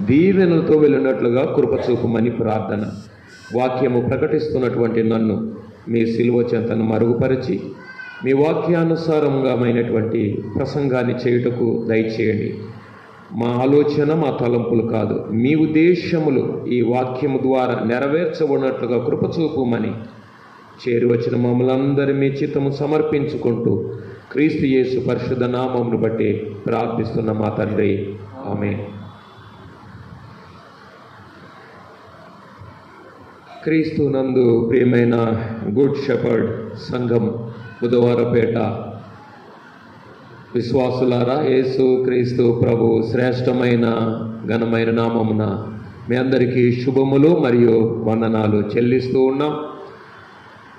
దీవెనలతో వెళ్ళినట్లుగా కృప చూపమని ప్రార్థన. వాక్యము ప్రకటిస్తున్నటువంటి నన్ను మీ సిలువ చెంతను మరుగుపరిచి మీ వాక్యానుసారమైనటువంటి ప్రసంగాన్ని చేయుటకు దయచేయండి. మా ఆలోచన, మా తలంపులు కాదు, మీ ఉద్దేశములు ఈ వాక్యము ద్వారా నెరవేర్చబడినట్లుగా కృప చూపుమని చేరువచ్చిన మమ్మల్ని అందరి మీ చిత్తము సమర్పించుకుంటూ క్రీస్తు యేసు పరిశుద్ధ నామమును బట్టి ప్రార్థిస్తున్న మా తండ్రి, ఆమేన్. క్రీస్తు నందు ప్రియమైన గుడ్ షెపర్డ్ సంఘం బుధవారపేట విశ్వాసులారా, యేసు క్రీస్తు ప్రభు శ్రేష్టమైన ఘనమైన నామమున మీ అందరికీ శుభములు మరియు వందనాలు చెల్లిస్తూ ఉన్నాం.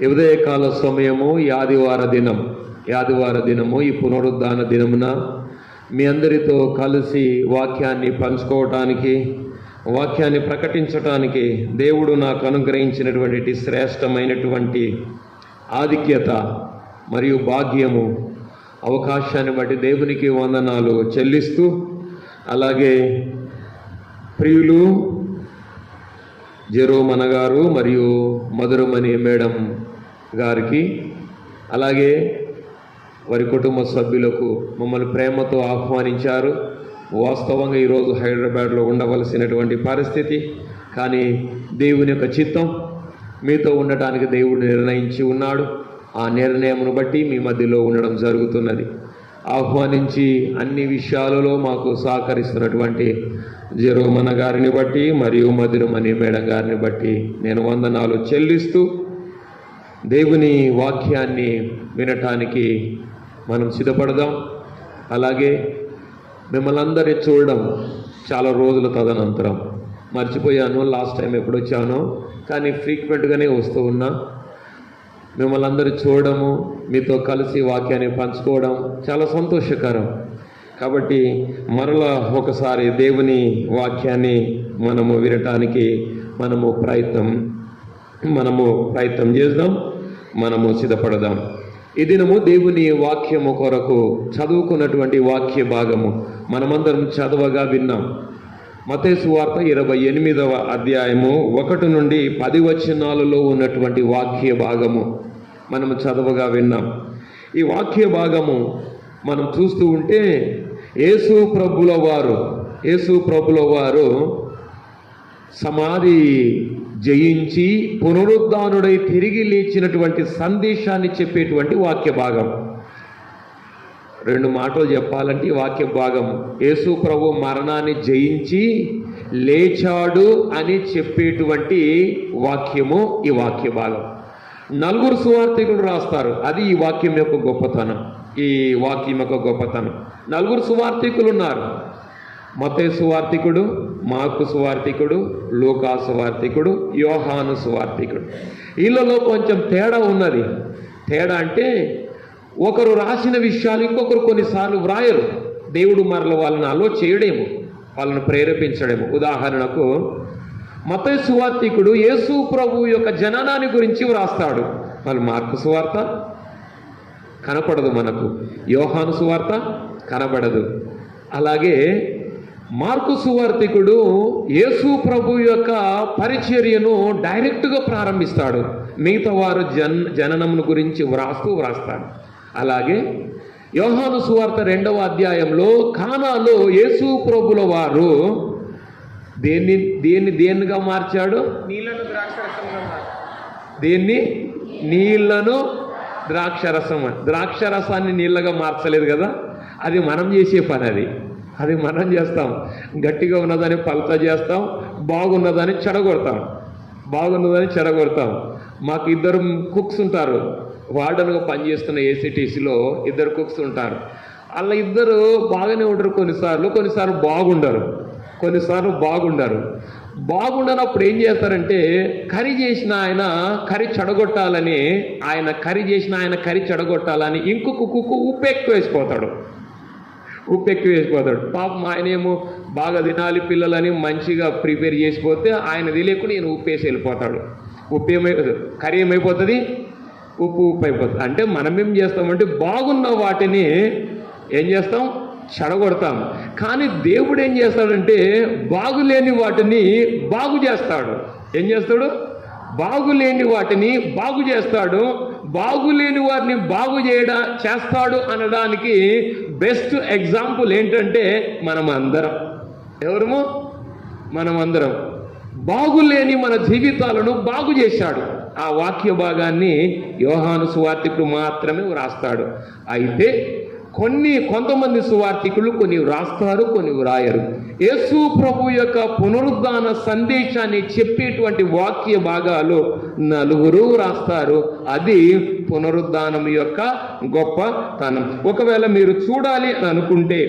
ఉదయకాల సమయము ఆదివార దినము ఈ పునరుద్ధాన దినమున మీ అందరితో కలిసి వాక్యాన్ని పంచుకోవటానికి, వాక్యాన్ని ప్రకటించటానికి దేవుడు నాకు అనుగ్రహించినటువంటి శ్రేష్టమైనటువంటి ఆధిక్యత మరియు భాగ్యము, అవకాశాన్ని బట్టి దేవునికి వందనాలు చెల్లిస్తూ, అలాగే ప్రియులు జెరోమన గారు మరియు మధురమణి మేడం గారికి, అలాగే వారి కుటుంబ సభ్యులకు మమ్మల్ని ప్రేమతో ఆహ్వానించారు. వాస్తవంగా ఈరోజు హైదరాబాద్లో ఉండవలసినటువంటి పరిస్థితి, కానీ దేవుని యొక్క చిత్తం మీతో ఉండటానికి దేవుడు నిర్ణయించి ఉన్నాడు. ఆ నిర్ణయమును బట్టి మీ మధ్యలో ఉండడం జరుగుతున్నది. ఆహ్వానించి అన్ని విషయాలలో మాకు సహకరిస్తున్నటువంటి జెరోమన గారిని బట్టి మరియు మధురమణి మేడం గారిని బట్టి నేను వందనాలు చెల్లిస్తూ, దేవుని వాక్యాన్ని వినటానికి మనం సిద్ధపడదాం. అలాగే మిమ్మల్ని అందరినీ చూడడం చాలా రోజుల తదనంతరం మర్చిపోయాను, లాస్ట్ టైం ఎప్పుడు వచ్చానో, కానీ ఫ్రీక్వెంట్గానే వస్తూ ఉన్నా. మిమ్మల్ని అందరూ చూడడము, మీతో కలిసి వాక్యాన్ని పంచుకోవడం చాలా సంతోషకరం. కాబట్టి మరలా ఒకసారి దేవుని వాక్యాన్ని మనము వినటానికి మనము ప్రయత్నం చేద్దాం, మనము సిద్ధపడదాం. ఈ దినము దేవుని వాక్యము కొరకు చదువుకున్నటువంటి వాక్య భాగము మనమందరం చదవగా విన్నాం. మత్తయి సువార్త 28వ అధ్యాయము 1 నుండి 10 వచనాలలో ఉన్నటువంటి వాక్య భాగము మనము చదవగా విన్నాం. ఈ వాక్య భాగము మనం చూస్తూ ఉంటే యేసు ప్రభుల వారు సమాధి జయించి పునరుద్ధానుడై తిరిగి లేచినటువంటి సందేశాన్ని చెప్పేటువంటి వాక్య భాగం. 2 మాటలు చెప్పాలంటే ఈ వాక్య భాగం యేసు ప్రభు మరణాన్ని జయించి లేచాడు అని చెప్పేటువంటి వాక్యము ఈ వాక్య భాగం. 4 సువార్తికులు రాస్తారు, అది ఈ వాక్యం యొక్క గొప్పతనం. 4 సువార్తికులు ఉన్నారు. మత్తయి సువార్తికుడు, మార్కు సువార్తికుడు, లూకా సువార్తికుడు, యోహాను సువార్తికుడు. వీళ్ళలో కొంచెం తేడా ఉన్నది. తేడా అంటే ఒకరు రాసిన విషయాలు ఇంకొకరు కొన్నిసార్లు వ్రాయరు. దేవుడు మరల వాళ్ళని అలో చేయడేమో, వాళ్ళని ప్రేరేపించడేమో. ఉదాహరణకు మత్తయి సువార్తికుడు యేసు ప్రభు యొక్క జననాన్ని గురించి వ్రాస్తాడు. వాళ్ళు మార్కు సువార్త కనపడదు మనకు, యోహాను సువార్త కనబడదు. అలాగే మార్కు సువార్తికుడు యేసు ప్రభు యొక్క పరిచర్యను డైరెక్ట్గా ప్రారంభిస్తాడు. మిగతా వారు జననమును గురించి వ్రాస్తాడు. అలాగే యోహాను సువార్త 2వ అధ్యాయంలో కానాలో యేసు ప్రభుల వారు దేన్నిగా మార్చాడు? నీళ్లను ద్రాక్షరసాన్ని నీళ్ళగా మార్చలేదు కదా. అది మనం చేసే పని. అది మనం చేస్తాం. గట్టిగా ఉన్నదాన్ని పలత చేస్తాం, బాగున్నదాన్ని చెడగొడతాం. మాకు 2 కుక్స్ ఉంటారు. వార్డన్గా పనిచేస్తున్న ఏసీటీసీలో 2 కుక్స్ ఉంటారు. అలా 2 బాగానే ఉంటారు. కొన్నిసార్లు బాగుండరు. బాగుండనప్పుడు ఏం చేస్తారంటే కర్రీ చేసిన ఆయన కర్రీ చెడగొట్టాలని ఇంకొక కుక్కు ఉప్పు ఎక్కువ వేసిపోతాడు. పాపం ఆయనేమో బాగా తినాలి పిల్లలని మంచిగా ప్రిపేర్ చేసిపోతే ఆయన తెలియకుండా ఈయన ఉప్పు వేసి వెళ్ళిపోతాడు. కర్రీ ఏమైపోతుంది? ఉప్పు అయిపోతుంది. అంటే మనం ఏం చేస్తామంటే బాగున్న వాటిని ఏం చేస్తాం? చెడగొడతాం. కానీ దేవుడు ఏం చేస్తాడంటే బాగులేని వాటిని బాగు చేస్తాడు. ఏం చేస్తాడు? బాగులేని వాటిని బాగు చేస్తాడు. బాగులేని వారిని బాగు చేస్తాడు అనడానికి బెస్ట్ ఎగ్జాంపుల్ ఏంటంటే మనమందరం. ఎవరము? మనమందరం. బాగులేని మన జీవితాలను బాగు చేశాడు. ఆ వాక్య భాగాన్ని యోహాను సువార్తికుడు మాత్రమే వ్రాస్తాడు. అయితే కొంతమంది సువార్తికులు కొన్ని వ్రాస్తారు, కొన్ని వ్రాయరు. యేసు ప్రభు యొక్క పునరుద్ధాన సందేశాన్ని చెప్పేటువంటి వాక్య భాగాలు 4 వ్రాస్తారు. అది పునరుద్ధానం యొక్క గొప్పతనం. ఒకవేళ మీరు చూడాలి అని అనుకుంటే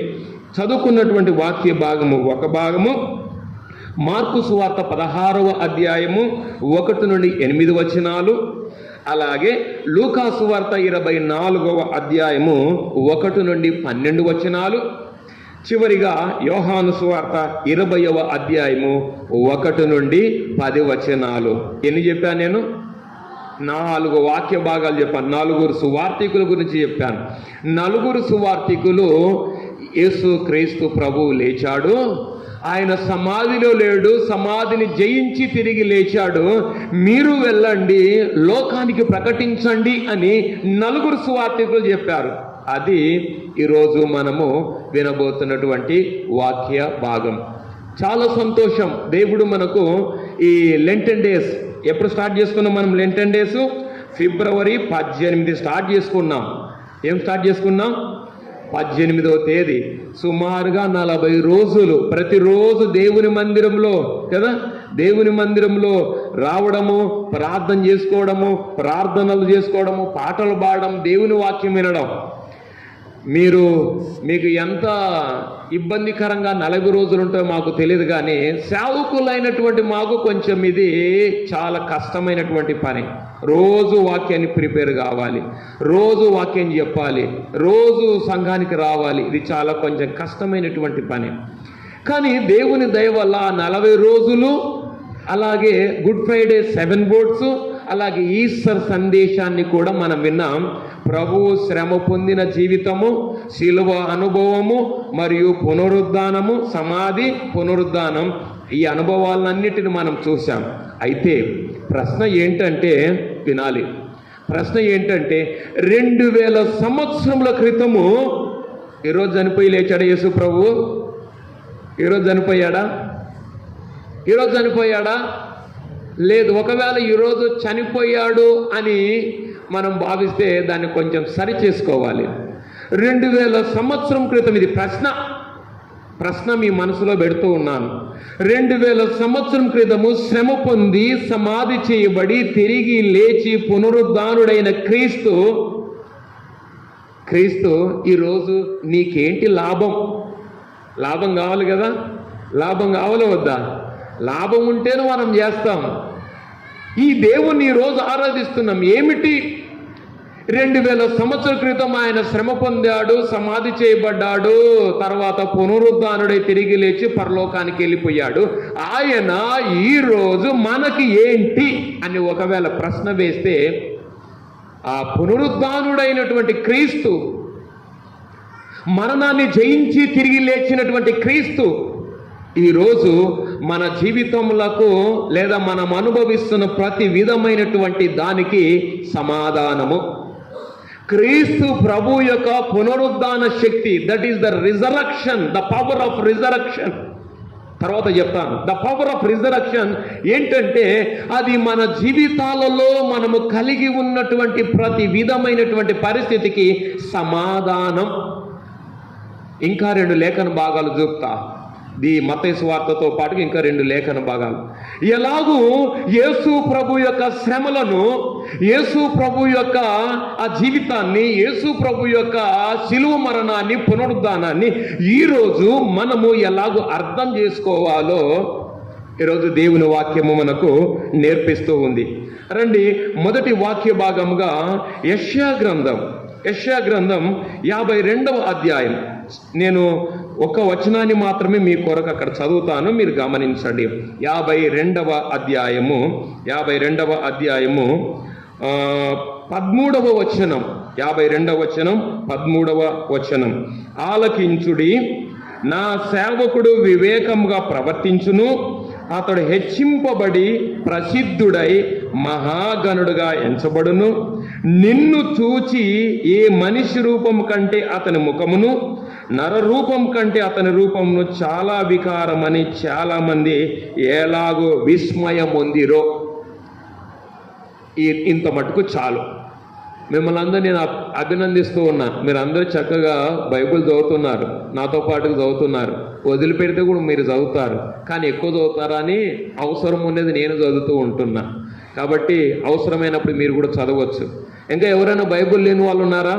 చదువుకున్నటువంటి వాక్య భాగము ఒక భాగము మార్కు సువార్త 16వ అధ్యాయము 1 నుండి 8 వచనాలు, అలాగే లూకా సువార్త 24వ అధ్యాయము 1 నుండి 12 వచనాలు, చివరిగా యోహాను సువార్త 20వ అధ్యాయము 1 నుండి 10 వచనాలు. ఎన్ని చెప్పాను నేను? 4 వాక్య భాగాలు చెప్పాను. 4 సువార్తికుల గురించి చెప్పాను. 4 సువార్తికులు యేసు క్రీస్తు ప్రభువు లేచాడు, ఆయన సమాధిలో లేడు, సమాధిని జయించి తిరిగి లేచాడు, మీరు వెళ్ళండి లోకానికి ప్రకటించండి అని 4 సువార్తికులు చెప్పారు. అది ఈరోజు మనము వినబోతున్నటువంటి వాక్య భాగం. చాలా సంతోషం. దేవుడు మనకు ఈ లెంటెన్ డేస్ ఎప్పుడు స్టార్ట్ చేసుకున్నాం? మనం లెంటెన్ డేస్ ఫిబ్రవరి 18 స్టార్ట్ చేసుకున్నాం. ఏం స్టార్ట్ చేసుకున్నాం? 18వ తేదీ. సుమారుగా 40 రోజులు ప్రతిరోజు దేవుని మందిరంలో కదా, దేవుని మందిరంలో రావడము, ప్రార్థన చేసుకోవడము, ప్రార్థనలు చేసుకోవడము, పాటలు పాడడం, దేవుని వాక్యం వినడం. మీకు ఎంత ఇబ్బందికరంగా 40 రోజులు ఉంటే మాకు తెలియదు, కానీ సేవకులైనటువంటి మాకు కొంచెం ఇది చాలా కష్టమైనటువంటి పని. రోజు వాక్యాన్ని ప్రిపేర్ కావాలి, రోజు వాక్యం చెప్పాలి, రోజు సంఘానికి రావాలి. ఇది చాలా కొంచెం కష్టమైనటువంటి పని. కానీ దేవుని దయ వల్ల 40 రోజులు, అలాగే గుడ్ ఫ్రైడే 7 బోర్డ్స్, అలాగే ఈస్టర్ సందేశాన్ని కూడా మనం విన్నాం. ప్రభువు శ్రమ పొందిన జీవితము, శిలువ అనుభవము, మరియు పునరుద్ధానము, సమాధి, పునరుద్ధానం, ఈ అనుభవాలన్నిటిని మనం చూసాం. అయితే ప్రశ్న ఏంటంటే, వినాలి, ప్రశ్న ఏంటంటే 2000 సంవత్సరముల క్రితము ఈరోజు చనిపోయి లేచాడా యేసు ప్రభు? ఈరోజు చనిపోయాడా? ఈరోజు చనిపోయాడా? లేదు. ఒకవేళ ఈరోజు చనిపోయాడు అని మనం భావిస్తే దాన్ని కొంచెం సరి చేసుకోవాలి. 2000 సంవత్సరం క్రితం, ఇది ప్రశ్న మీ మనసులో పెడుతూ ఉన్నాను. 2000 సంవత్సరం క్రితము శ్రమ పొంది సమాధి చేయబడి తిరిగి లేచి పునరుద్ధానుడైన క్రీస్తు ఈరోజు నీకేంటి లాభం? లాభం కావాలి కదా? లాభం కావాలో వద్దా? లాభం ఉంటేనే మనం చేస్తాం. ఈ దేవుణ్ణి ఈరోజు ఆరాధిస్తున్నాం. ఏమిటి? 2000 సంవత్సరాల క్రితం ఆయన శ్రమ పొందాడు, సమాధి చేయబడ్డాడు, తర్వాత పునరుద్ధానుడై తిరిగి లేచి పరలోకానికి వెళ్ళిపోయాడు. ఆయన ఈరోజు మనకి ఏంటి అని ఒకవేళ ప్రశ్న వేస్తే, ఆ పునరుద్ధానుడైనటువంటి క్రీస్తు, మరణాన్ని జయించి తిరిగి లేచినటువంటి క్రీస్తు ఈరోజు మన జీవితములకు లేదా మనం అనుభవిస్తున్న ప్రతి విధమైనటువంటి దానికి సమాధానము. క్రీస్తు ప్రభు యొక్క పునరుద్ధాన శక్తి, that is the resurrection, the power of resurrection. తర్వాత చెప్తాను. ద పవర్ ఆఫ్ రిజరక్షన్ ఏంటంటే, అది మన జీవితాలలో మనము కలిగి ఉన్నటువంటి ప్రతి విధమైనటువంటి పరిస్థితికి సమాధానం. ఇంకా 2 లేఖన భాగాలు చూపుతా. ది మత్తయి సువార్తతో పాటు ఇంకా 2 లేఖన భాగాలు. ఎలాగూ యేసు ప్రభు యొక్క శ్రమలను, యేసు ప్రభు యొక్క ఆ జీవితాన్ని, యేసు ప్రభు యొక్క శిలువ మరణాన్ని, పునరుద్ధానాన్ని ఈరోజు మనము ఎలాగూ అర్థం చేసుకోవాలో ఈరోజు దేవుని వాక్యము మనకు నేర్పిస్తూ ఉంది. రండి, మొదటి వాక్య భాగముగా యెషయా గ్రంథం 52వ అధ్యాయం. నేను ఒక వచనాన్ని మాత్రమే మీ కొరకు అక్కడ చదువుతాను, మీరు గమనించండి. 52వ అధ్యాయము 13వ వచనం. 52వ వచనం 13వ వచనం. ఆలకించుడి, నా సేవకుడు వివేకంగా ప్రవర్తించును, అతడు హెచ్చింపబడి ప్రసిద్ధుడై మహాగణుడుగా ఎంచబడును. నిన్ను చూచి ఏ మనిషి రూపం కంటే అతని ముఖమును, నర రూపం కంటే అతని రూపమును చాలా వికారమని చాలా మంది ఎలాగో విస్మయం పొందిరో. ఇంత మటుకు చాలు. మిమ్మల్ని అందరూ నేను అభినందిస్తూ ఉన్నా. మీరు అందరూ చక్కగా బైబిల్ చదువుతున్నారు, నాతో పాటు చదువుతున్నారు. వదిలిపెడితే కూడా మీరు చదువుతారు, కానీ ఎక్కువ చదువుతారా అని అవసరం ఉండేది నేను చదువుతూ ఉంటున్నా. కాబట్టి అవసరమైనప్పుడు మీరు కూడా చదవచ్చు. ఇంకా ఎవరైనా బైబిల్ లేని వాళ్ళు ఉన్నారా?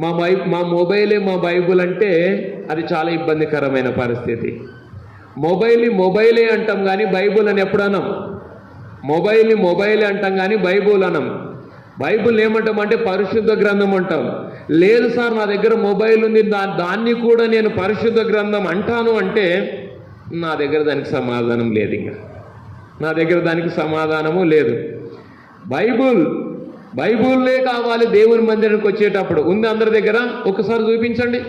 మా మొబైలే మా బైబిల్ అంటే అది చాలా ఇబ్బందికరమైన పరిస్థితి. మొబైలే అంటాం కానీ బైబిల్ అని ఎప్పుడు అనం. మొబైలే అంటాం కానీ బైబిల్ అనం. బైబిల్ ఏమంటాం అంటే పరిశుద్ధ గ్రంథం అంటాం. లేదు సార్, నా దగ్గర మొబైల్ ఉంది, దాన్ని కూడా నేను పరిశుద్ధ గ్రంథం అంటాను అంటే నా దగ్గర దానికి సమాధానం లేదు. ఇంకా నా దగ్గర దానికి సమాధానము లేదు. బైబిల్లే కావాలి దేవుని మందిరానికి వచ్చేటప్పుడు. ఉంది అందరి దగ్గర? ఒకసారి చూపించండి.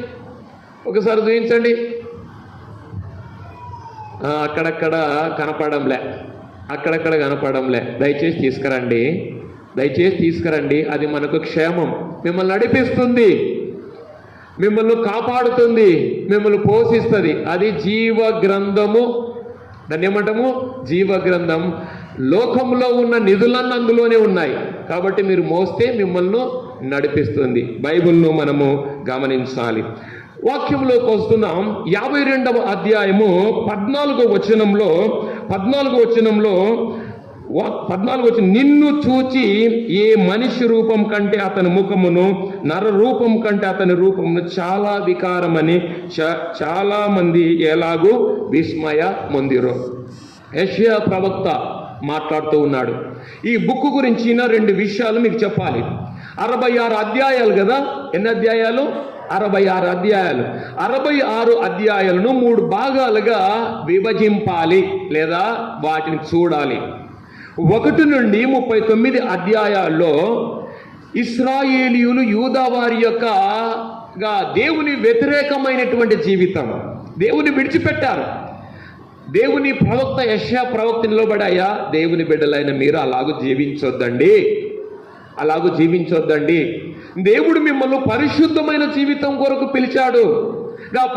అక్కడక్కడ కనపడంలే. దయచేసి తీసుకురండి. అది మనకు క్షేమం. మిమ్మల్ని నడిపిస్తుంది, మిమ్మల్ని కాపాడుతుంది, మిమ్మల్ని పోషిస్తుంది. అది జీవ గ్రంథము. దాన్ని ఏమంటాము? జీవ గ్రంథం. లోకంలో ఉన్న నిధులన్నీ అందులోనే ఉన్నాయి. కాబట్టి మీరు మోస్తే మిమ్మల్ని నడిపిస్తుంది. బైబిల్ను మనము గమనించాలి. వాక్యంలోకి వస్తున్నాం. 52వ అధ్యాయము 14వ వచనంలో నిన్ను చూచి ఏ మనిషి రూపం కంటే అతని ముఖమును, నర రూపం కంటే అతని రూపమును చాలా వికారమని చాలా మంది ఎలాగూ విస్మయ పొందిరో. యెషయా ప్రవక్త మాట్లాడుతూ ఉన్నాడు. ఈ బుక్ గురించిన 2 విషయాలు మీకు చెప్పాలి. 66 అధ్యాయాలు కదా. ఎన్ని అధ్యాయాలు? 66 అధ్యాయాలు. 66 అధ్యాయాలను 3 భాగాలుగా విభజింపాలి లేదా వాటిని చూడాలి. 1 నుండి 39 అధ్యాయాల్లో ఇశ్రాయేలీయులు యూదా వారి యొక్క దేవుని వ్యతిరేకమైనటువంటి జీవితం, దేవుని విడిచిపెట్టారు. దేవుని ప్రవక్త యెషయా ప్రవక్త నిలబడాయా, దేవుని బిడ్డలైన మీరు అలాగూ జీవించొద్దండి. దేవుడు మిమ్మల్ని పరిశుద్ధమైన జీవితం కొరకు పిలిచాడు.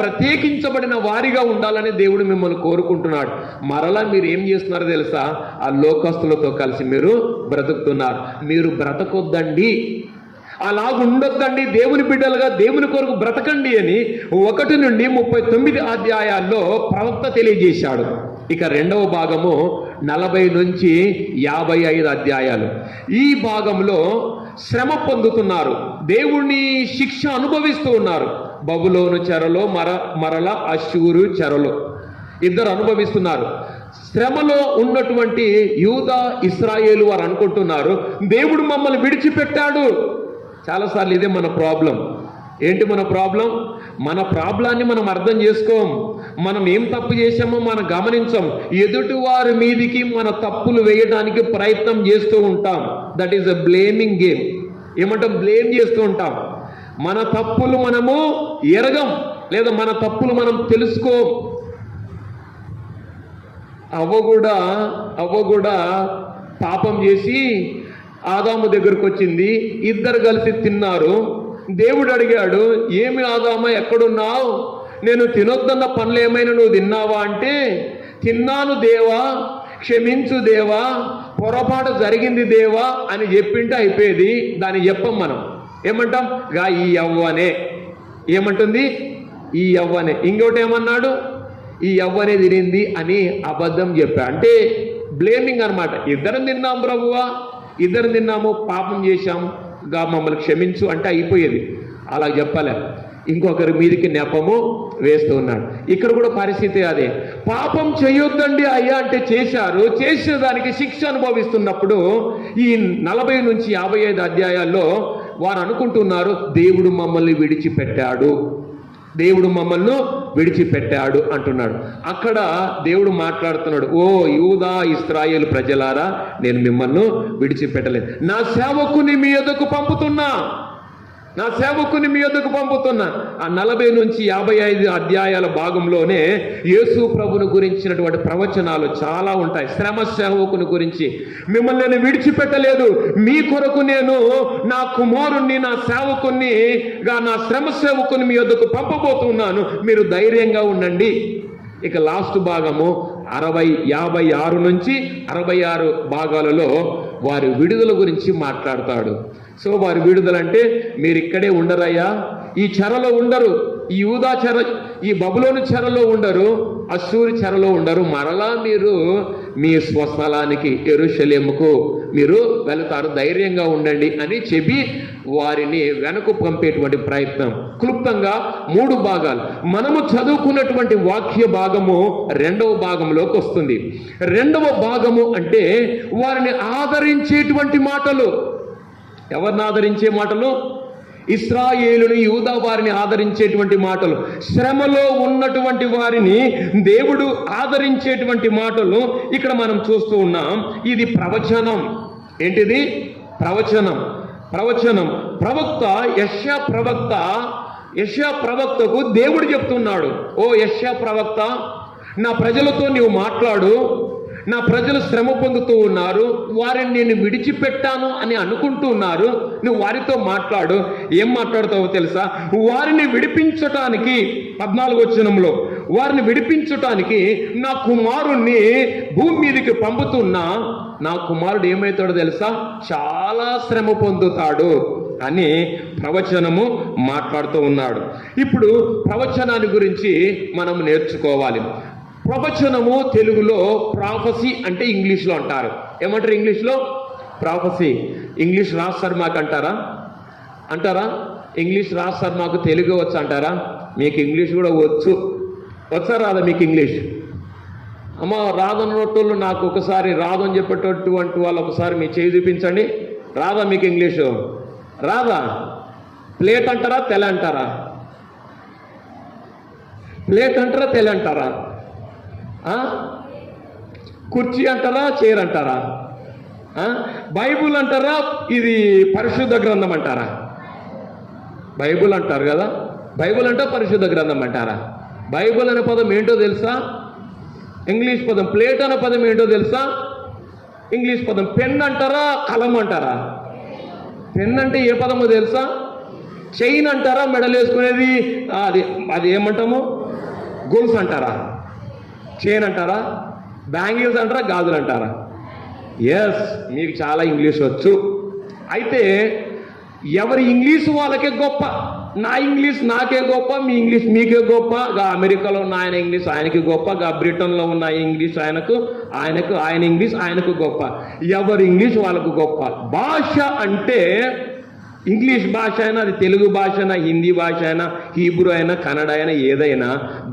ప్రత్యేకించబడిన వారిగా ఉండాలని దేవుడు మిమ్మల్ని కోరుకుంటున్నాడు. మరలా మీరు ఏం చేస్తున్నారో తెలుసా? ఆ లోకస్తులతో కలిసి మీరు బ్రతుకుతున్నారు. మీరు బ్రతకొద్దండి, అలాగుండొద్దండి. దేవుని బిడ్డలుగా దేవుని కొరకు బ్రతకండి అని 1 నుండి 39 అధ్యాయాల్లో ప్రవక్త తెలియజేశాడు. ఇక 2వ భాగము 40 నుంచి 55 అధ్యాయాలు. ఈ భాగంలో శ్రమ పొందుతున్నారు, దేవుని శిక్ష అనుభవిస్తూ ఉన్నారు. బబులోను చెరలో, మరల అష్షూరు చెరలో ఇద్దరు అనుభవిస్తున్నారు. శ్రమలో ఉన్నటువంటి యూదా ఇశ్రాయేలు వారు అనుకుంటున్నారు దేవుడు మమ్మల్ని విడిచిపెట్టాడు. చాలాసార్లు ఇదే మన ప్రాబ్లం. ఏంటి మన ప్రాబ్లం? మన ప్రాబ్లాన్ని మనం అర్థం చేసుకోం. మనం ఏం తప్పు చేసామో మనం గమనించం. ఎదుటి వారి మీదికి మన తప్పులు వేయడానికి ప్రయత్నం చేస్తూ ఉంటాం. That is a blaming game. ఏమంటాం? బ్లేమ్ చేస్తూ ఉంటాం. మన తప్పులు మనము ఎరగం, లేదా మన తప్పులు మనం తెలుసుకోం. అవ్వ కూడా పాపం చేసి ఆదాము దగ్గరకు వచ్చింది. ఇద్దరు కలిసి తిన్నారు. దేవుడు అడిగాడు, ఏమి ఆదామా ఎక్కడున్నావు? నేను తినొద్దన్న పనులు ఏమైనా నువ్వు తిన్నావా అంటే, తిన్నాను దేవా, క్షమించు దేవా, పొరపాటు జరిగింది దేవా అని చెప్పింటే అయిపోయేది. దాన్ని చెప్పం మనం. ఏమంటాం? ఈ యవ్వనే. ఏమంటుంది? ఈ యవ్వనే. ఇంకోటి ఏమన్నాడు? ఈ యవ్వనే తినింది అని అబద్ధం చెప్పా. అంటే బ్లేమింగ్ అనమాట. ఇద్దరం తిన్నాం ప్రభువా, ఇద్దరం తిన్నాము, పాపం చేశాము, మమ్మల్ని క్షమించు అంటే అయిపోయేది. అలా చెప్పలే, ఇంకొకరి మీదికి నెపము వేస్తూ ఉన్నాడు. ఇక్కడ కూడా పరిస్థితి అదే. పాపం చేయొద్దండి అయ్యా అంటే చేశారు. చేసిన దానికి శిక్ష అనుభవిస్తున్నప్పుడు ఈ 40 నుంచి 55 అధ్యాయాల్లో వారు అనుకుంటున్నారు దేవుడు మమ్మల్ని విడిచిపెట్టాడు అంటున్నాడు. అక్కడ దేవుడు మాట్లాడుతున్నాడు, ఓ యూదా ఇశ్రాయేలు ప్రజలారా, నేను మిమ్మల్ని విడిచిపెట్టలేదు. నా సేవకుని మీ ఎదుకు పంపుతున్నా. నా సేవకుని మీ యొద్దకు పంపుతున్నా. ఆ 40 నుంచి 55 అధ్యాయాల భాగంలోనే యేసు ప్రభుని గురించినటువంటి ప్రవచనాలు చాలా ఉంటాయి. శ్రమ సేవకుని గురించి, మిమ్మల్ని నేను విడిచిపెట్టలేదు, మీ కొరకు నేను నా కుమారుణ్ణి, నా సేవకుని, నా శ్రమ సేవకుని మీ యొద్దకు పంపబోతున్నాను, మీరు ధైర్యంగా ఉండండి. ఇక లాస్ట్ భాగము 56 నుంచి 66 భాగాలలో వారి విడుదల గురించి మాట్లాడతాడు. సో వారి విడుదలంటే, మీరు ఇక్కడే ఉండరయ్యా, ఈ చెరలో ఉండరు, ఈ యూదా చెర, ఈ బబులోను చెరలో ఉండరు, అశ్షూరు చెరలో ఉండరు, మరలా మీరు మీ స్వస్థలానికి యెరూషలేముకు మీరు వెళతారు, ధైర్యంగా ఉండండి అని చెప్పి వారిని వెనక్కు పంపేటువంటి ప్రయత్నం. క్లుప్తంగా 3 భాగాలు. మనము చదువుకున్నటువంటి వాక్య భాగము 2వ భాగంలోకి వస్తుంది. 2వ భాగము అంటే వారిని ఆదరించేటువంటి మాటలు. ఎవరిని ఆదరించే మాటలు? ఇశ్రాయేలుని, యూదా వారిని ఆదరించేటువంటి మాటలు. శ్రమలో ఉన్నటువంటి వారిని దేవుడు ఆదరించేటువంటి మాటలు ఇక్కడ మనం చూస్తూ ఉన్నాం. ఇది ప్రవచనం. ఏంటిది? ప్రవచనం. ప్రవచనం. ప్రవక్త యెషయా ప్రవక్తకు దేవుడు చెప్తున్నాడు, ఓ యెషయా ప్రవక్త, నా ప్రజలతో నీవు మాట్లాడు, నా ప్రజలు శ్రమ పొందుతూ ఉన్నారు, వారిని నేను విడిచిపెట్టాను అని అనుకుంటూ ఉన్నారు, నువ్వు వారితో మాట్లాడు. ఏం మాట్లాడతావో తెలుసా? వారిని విడిపించటానికి 14వ వచనంలో, వారిని విడిపించటానికి నా కుమారుణ్ణి భూమి మీదకి పంపుతున్నా, నా కుమారుడు ఏమవుతాడో తెలుసా? చాలా శ్రమ పొందుతాడు అని ప్రవచనము మాట్లాడుతూ ఉన్నాడు. ఇప్పుడు ప్రవచనాన్ని గురించి మనం నేర్చుకోవాలి. ప్రవచనము తెలుగులో ప్రాఫసీ అంటే ఇంగ్లీష్లో అంటారు. ఏమంటారు ఇంగ్లీష్లో? ప్రాఫసీ. ఇంగ్లీష్ రాజ్ సార్ మాకు అంటారా? ఇంగ్లీష్ రాజ్ సార్ మాకు తెలుగు వచ్చు అంటారా? మీకు ఇంగ్లీష్ కూడా వచ్చా రాదా మీకు ఇంగ్లీష్? అమ్మ, రాదన్నోళ్ళు నాకు ఒకసారి రాదని చెప్పేటటువంటి వాళ్ళు ఒకసారి మీ చేయి చూపించండి. రాదా మీకు ఇంగ్లీషు? రాదా? ప్లేట్ అంటారా, తెల అంటారా? ప్లేట్ అంటారా, తెల అంటారా? కుర్చీ అంటారా, చైర్ అంటారా? బైబుల్ అంటారా, ఇది పరిశుద్ధ గ్రంథం అంటారా? బైబుల్ అంటారు కదా, బైబుల్ అంటే పరిశుద్ధ గ్రంథం అంటారా? బైబుల్ అనే పదం ఏంటో తెలుసా? ఇంగ్లీష్ పదం. ప్లేట్ అనే పదం ఏంటో తెలుసా? ఇంగ్లీష్ పదం. పెన్ అంటారా, కలం అంటారా? పెన్ అంటే ఏ పదమో తెలుసా? చైన్ అంటారా, మెడలు వేసుకునేది అది ఏమంటాము? గోల్స్ అంటారా? చైన్ అంటారా? బ్యాంగిల్స్ అంటారా, గాజులు అంటారా? ఎస్, మీకు చాలా ఇంగ్లీష్ వచ్చు. అయితే ఎవరి ఇంగ్లీష్ వాళ్ళకే గొప్ప. నా ఇంగ్లీష్ నాకే గొప్ప, మీ ఇంగ్లీష్ మీకే గొప్ప. అమెరికాలో ఉన్న ఆయన ఇంగ్లీష్ ఆయనకి గొప్ప, బ్రిటన్లో ఉన్న ఇంగ్లీష్ ఆయన ఇంగ్లీష్ ఆయనకు గొప్ప. ఎవరి ఇంగ్లీష్ వాళ్ళకు గొప్ప. భాష అంటే ఇంగ్లీష్ భాష అయినా, అది తెలుగు భాష అయినా, హిందీ భాష అయినా, హీబ్రూ అయినా, కన్నడ అయినా, ఏదైనా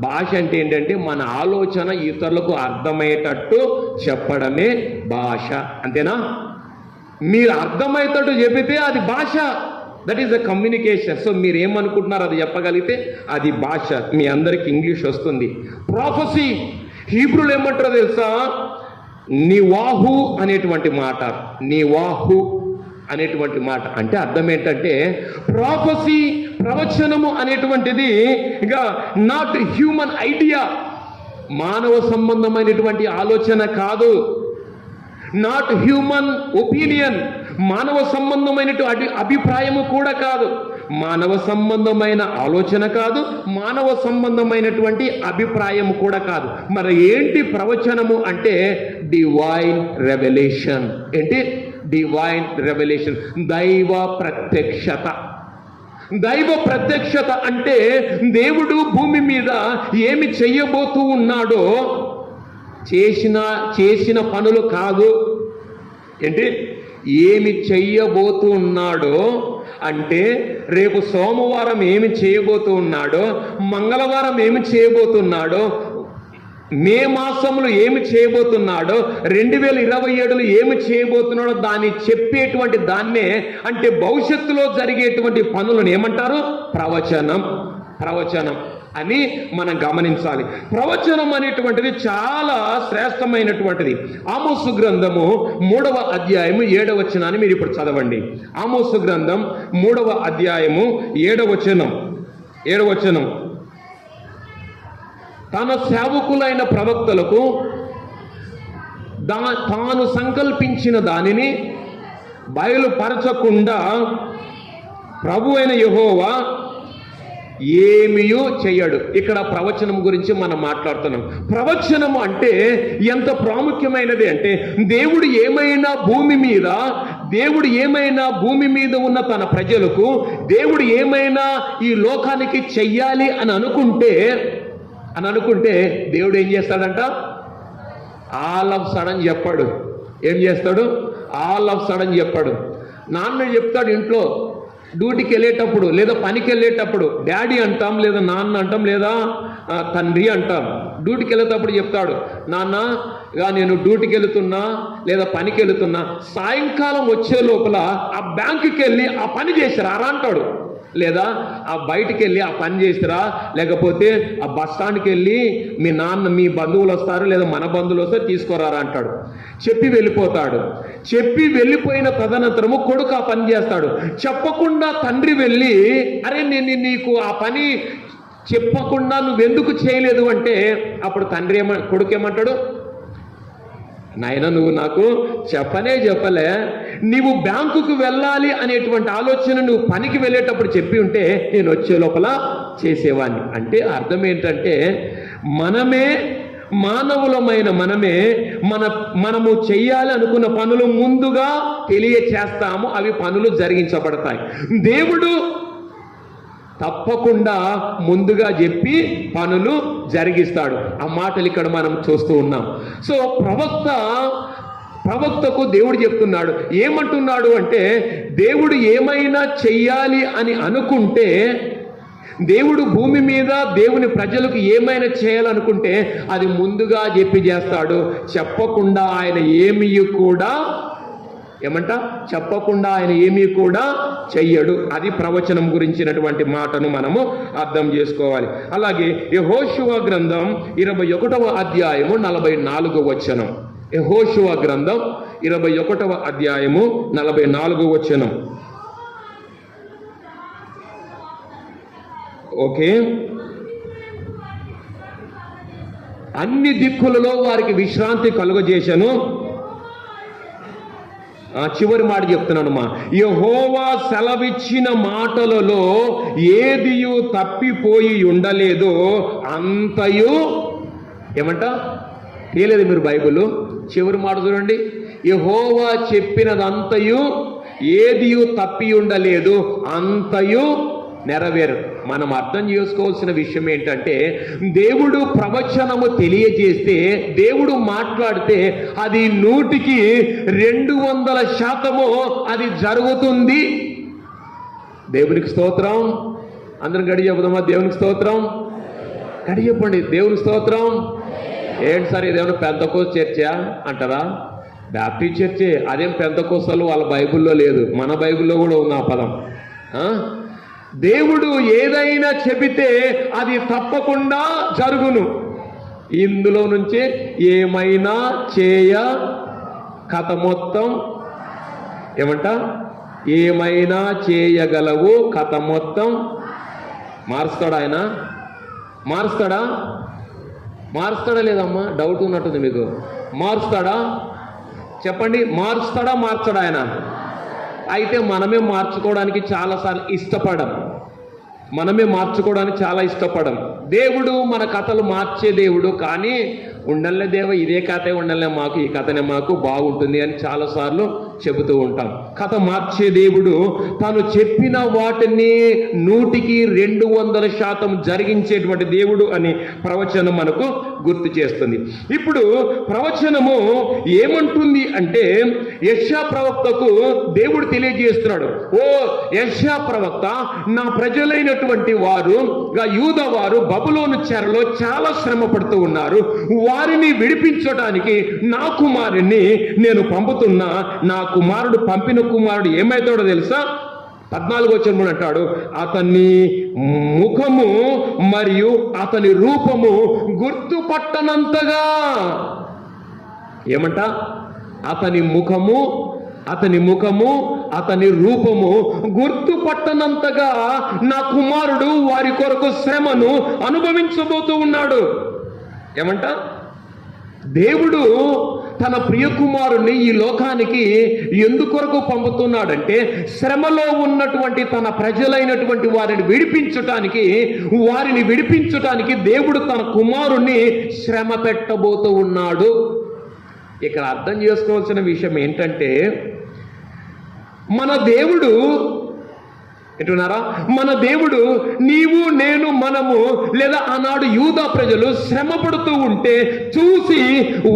భాష అంటే ఏంటంటే మన ఆలోచన ఇతరులకు అర్థమయ్యేటట్టు చెప్పడమే భాష. అంతేనా? మీరు అర్థమయ్యేటట్టు చెప్పితే అది భాష. That is the communication. So మీరు ఏమనుకుంటున్నారు అది చెప్పగలిగితే అది భాష. మీ అందరికి ఇంగ్లీష్ వస్తుంది. ప్రాఫసీ హీబ్రూలో ఏమంటారో తెలుసా? నివాహు అనేటువంటి మాట. నివాహు అనేటువంటి మాట అంటే అర్థం ఏంటంటే, ప్రాఫసీ, ప్రవచనము అనేటువంటిది ఇక నాట్ హ్యూమన్ ఐడియా, మానవ సంబంధమైనటువంటి ఆలోచన కాదు. నాట్ హ్యూమన్ ఒపీనియన్, మానవ సంబంధమైనటువంటి అభిప్రాయము కూడా కాదు. మానవ సంబంధమైన ఆలోచన కాదు, మానవ సంబంధమైనటువంటి అభిప్రాయం కూడా కాదు. మరి ఏంటి ప్రవచనము అంటే? Divine revolution. ఏంటి? డివైన్ రెవల్యూషన్, దైవ ప్రత్యక్షత. దైవ ప్రత్యక్షత అంటే దేవుడు భూమి మీద ఏమి చెయ్యబోతూ ఉన్నాడో, చేసిన పనులు కాదు. ఏంటి? ఏమి చెయ్యబోతూ ఉన్నాడో అంటే రేపు సోమవారం ఏమి చేయబోతూ ఉన్నాడో, మంగళవారం ఏమి చేయబోతున్నాడో, మే మాసంలో ఏమి చేయబోతున్నాడో, 2027లో ఏమి చేయబోతున్నాడో దాన్ని చెప్పేటువంటి దాన్నే, అంటే భవిష్యత్తులో జరిగేటువంటి పనులను ఏమంటారు? ప్రవచనం. ప్రవచనం. అని మనం గమనించాలి. ప్రవచనం అనేటువంటిది చాలా శ్రేష్టమైనటువంటిది. ఆమోసు గ్రంథము 3వ అధ్యాయము 7వ వచనాన్ని మీరు ఇప్పుడు చదవండి. ఆమోసు గ్రంథం 3వ అధ్యాయము 7వ వచనం. తన సేవకులైన ప్రవక్తలకు తాను సంకల్పించిన దానిని బయలుపరచకుండా ప్రభు అయిన యెహోవా ఏమీయూ చెయ్యడు. ఇక్కడ ప్రవచనం గురించి మనం మాట్లాడుతున్నాం. ప్రవచనం అంటే ఎంత ప్రాముఖ్యమైనది అంటే, దేవుడు ఏమైనా భూమి మీద ఉన్న తన ప్రజలకు దేవుడు ఏమైనా ఈ లోకానికి చెయ్యాలి అని అనుకుంటే దేవుడు ఏం చేస్తాడంట? ఆల్ ఆఫ్ సడన్ చెప్పాడు. ఏం చేస్తాడు? ఆల్ ఆఫ్ సడన్ చెప్పాడు. నాన్న చెప్తాడు ఇంట్లో డ్యూటీకి వెళ్ళేటప్పుడు లేదా పనికి వెళ్ళేటప్పుడు డాడీ అంటాం, లేదా నాన్న అంటాం, లేదా తండ్రి అంటాం. డ్యూటీకి వెళ్ళేటప్పుడు చెప్తాడు, నాన్న నేను డ్యూటీకి వెళుతున్నా లేదా పనికి వెళుతున్నా, సాయంకాలం వచ్చే లోపల ఆ బ్యాంకుకి వెళ్ళి ఆ పని చేసిరా అంటాడు. లేదా ఆ బయటికి వెళ్ళి ఆ పని చేసిరా, లేకపోతే ఆ బస్ స్టాండ్కి వెళ్ళి మీ బంధువులు వస్తారు లేదా మన బంధువులు వస్తారు తీసుకురారా అంటాడు. చెప్పి వెళ్ళిపోతాడు. చెప్పి వెళ్ళిపోయిన తదనంతరము కొడుకు ఆ పని చేస్తాడు. చెప్పకుండా తండ్రి వెళ్ళి, అరే నేను నీకు ఆ పని చెప్పకుండా నువ్వెందుకు చేయలేదు అంటే, అప్పుడు కొడుకు ఏమంటాడు? నాయన నువ్వు నాకు చెప్పలే, నీవు బ్యాంకుకు వెళ్ళాలి అనేటువంటి ఆలోచన నువ్వు పనికి వెళ్ళేటప్పుడు చెప్పి ఉంటే నేను వచ్చే లోపల చేసేవాడిని. అంటే అర్థం ఏంటంటే, మానవులమైన మనము చెయ్యాలి అనుకున్న పనులు ముందుగా తెలియచేస్తాము, అవి పనులు జరిగించబడతాయి. దేవుడు తప్పకుండా ముందుగా చెప్పి పనులు జరిగిస్తాడు. ఆ మాటలు ఇక్కడ మనం చూస్తూ ఉన్నాం. సో ప్రవక్తకు దేవుడు చెప్తున్నాడు. ఏమంటున్నాడు అంటే, దేవుడు ఏమైనా చెయ్యాలి అని అనుకుంటే, దేవుడు భూమి మీద దేవుని ప్రజలకు ఏమైనా చేయాలనుకుంటే అది ముందుగా చెప్పి చేస్తాడు. చెప్పకుండా ఆయన ఏమీ కూడా చెయ్యడు. అది ప్రవచనం గురించినటువంటి మాటను మనము అర్థం చేసుకోవాలి. అలాగే యెహోషువ గ్రంథం 21వ అధ్యాయము 44వ వచనం. యెహోషువ గ్రంథం 21వ అధ్యాయము 44వ వచనం. ఓకే. అన్ని దిక్కులలో వారికి విశ్రాంతి కలుగజేశాను. చివరి మాట చెప్తున్నాను. యెహోవా సెలవిచ్చిన మాటలలో ఏదియు తప్పిపోయి ఉండలేదో అంతయు తెలియలేదు మీరు బైబిల్ చివరి మాట చూడండి. యెహోవా చెప్పినదంతయు ఏదియు తప్పి ఉండలేదు, అంతయు నెరవేరు. మనం అర్థం చేసుకోవాల్సిన విషయం ఏంటంటే, దేవుడు ప్రవచనము తెలియజేస్తే, దేవుడు మాట్లాడితే అది 100కి 200% అది జరుగుతుంది. దేవునికి స్తోత్రం. అందరం గడి చెబుదామా? దేవునికి స్తోత్రం. గడి చెప్పండి, దేవునికి స్తోత్రం. ఏంటి సార్ ఇదేమన్నా పెంతకోస్తు చర్చా అంటారా? బ్యాప్టిస్ట్ చర్చే. అదేం పెంతకోస్తలు వాళ్ళ బైబిల్లో లేదు, మన బైబిల్లో కూడా ఉంది ఆ పదం. దేవుడు ఏదైనా చెబితే అది తప్పకుండా జరుగును. ఇందులో నుంచి ఏమైనా కథ మొత్తం ఏమైనా చేయగలవు, కథ మొత్తం మారుస్తాడా ఆయన? మారుస్తాడా లేదమ్మా? డౌట్ ఉన్నట్టుంది మీకు. మారుస్తాడా? చెప్పండి, మార్చడా ఆయన? అయితే మనమే మార్చుకోవడానికి చాలాసార్లు ఇష్టపడం. దేవుడు మన కథలు మార్చే దేవుడు. కానీ ఉండలే దేవ, ఇదే కథే ఉండలే మాకు, ఈ కథనే మాకు బాగుంటుంది అని చాలాసార్లు చెబుతూ ఉంటాం. కథ మార్చే దేవుడు తాను చెప్పిన వాటిని 100కి 200% జరిగించేటువంటి దేవుడు అని ప్రవచనం మనకు గుర్తు చేస్తుంది. ఇప్పుడు ప్రవచనము ఏమంటుంది అంటే, యెషయా ప్రవక్తకు దేవుడు తెలియజేస్తున్నాడు, ఓ యెషయా ప్రవక్త, నా ప్రజలైనటువంటి వారు యూద వారు బబులోను చెరలో చాలా శ్రమ పడుతూ ఉన్నారు. వారిని విడిపించడానికి నా కుమారుణ్ణి నేను పంపుతున్నా. నా కుమారుడు పంపిన కుమారుడు ఏమైతాడో తెలుసా? 14వ వచనం అంటాడు, అతని ముఖము మరియు అతని రూపము గుర్తుపట్టనంతగా. ఏమంట? అతని ముఖము అతని రూపము గుర్తుపట్టనంతగా నా కుమారుడు వారి కొరకు శ్రమను అనుభవించబోతూ ఉన్నాడు. ఏమంట? దేవుడు తన ప్రియ కుమారుణ్ణి ఈ లోకానికి ఎందుకొరకు పంపుతున్నాడంటే, శ్రమలో ఉన్నటువంటి తన ప్రజలైనటువంటి వారిని విడిపించటానికి దేవుడు తన కుమారుణ్ణి శ్రమ పెట్టబోతూ ఉన్నాడు. ఇక్కడ అర్థం చేసుకోవాల్సిన విషయం ఏంటంటే, మన దేవుడు ఏంటున్నారా, మన దేవుడు నీవు నేను మనము లేదా ఆనాడు యూదా ప్రజలు శ్రమ పడుతూ ఉంటే చూసి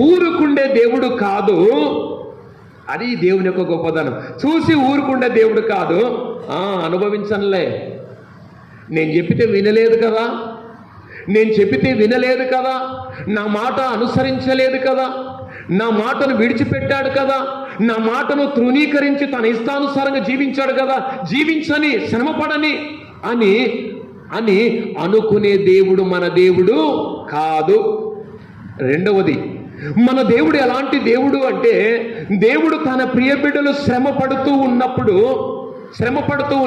ఊరుకుండే దేవుడు కాదు. అది దేవుని యొక్క గొప్పదనం. చూసి ఊరుకుండే దేవుడు కాదు. అనుభవించనులే, నేను చెప్పితే వినలేదు కదా, నా మాట అనుసరించలేదు కదా, నా మాటను విడిచిపెట్టాడు కదా, నా మాటను తృణీకరించి తన ఇష్టానుసారంగా జీవించాడు కదా, జీవించని శ్రమపడని అని అనుకునే దేవుడు మన దేవుడు కాదు. రెండవది, మన దేవుడు ఎలాంటి దేవుడు అంటే, దేవుడు తన ప్రియ బిడ్డలు శ్రమ పడుతూ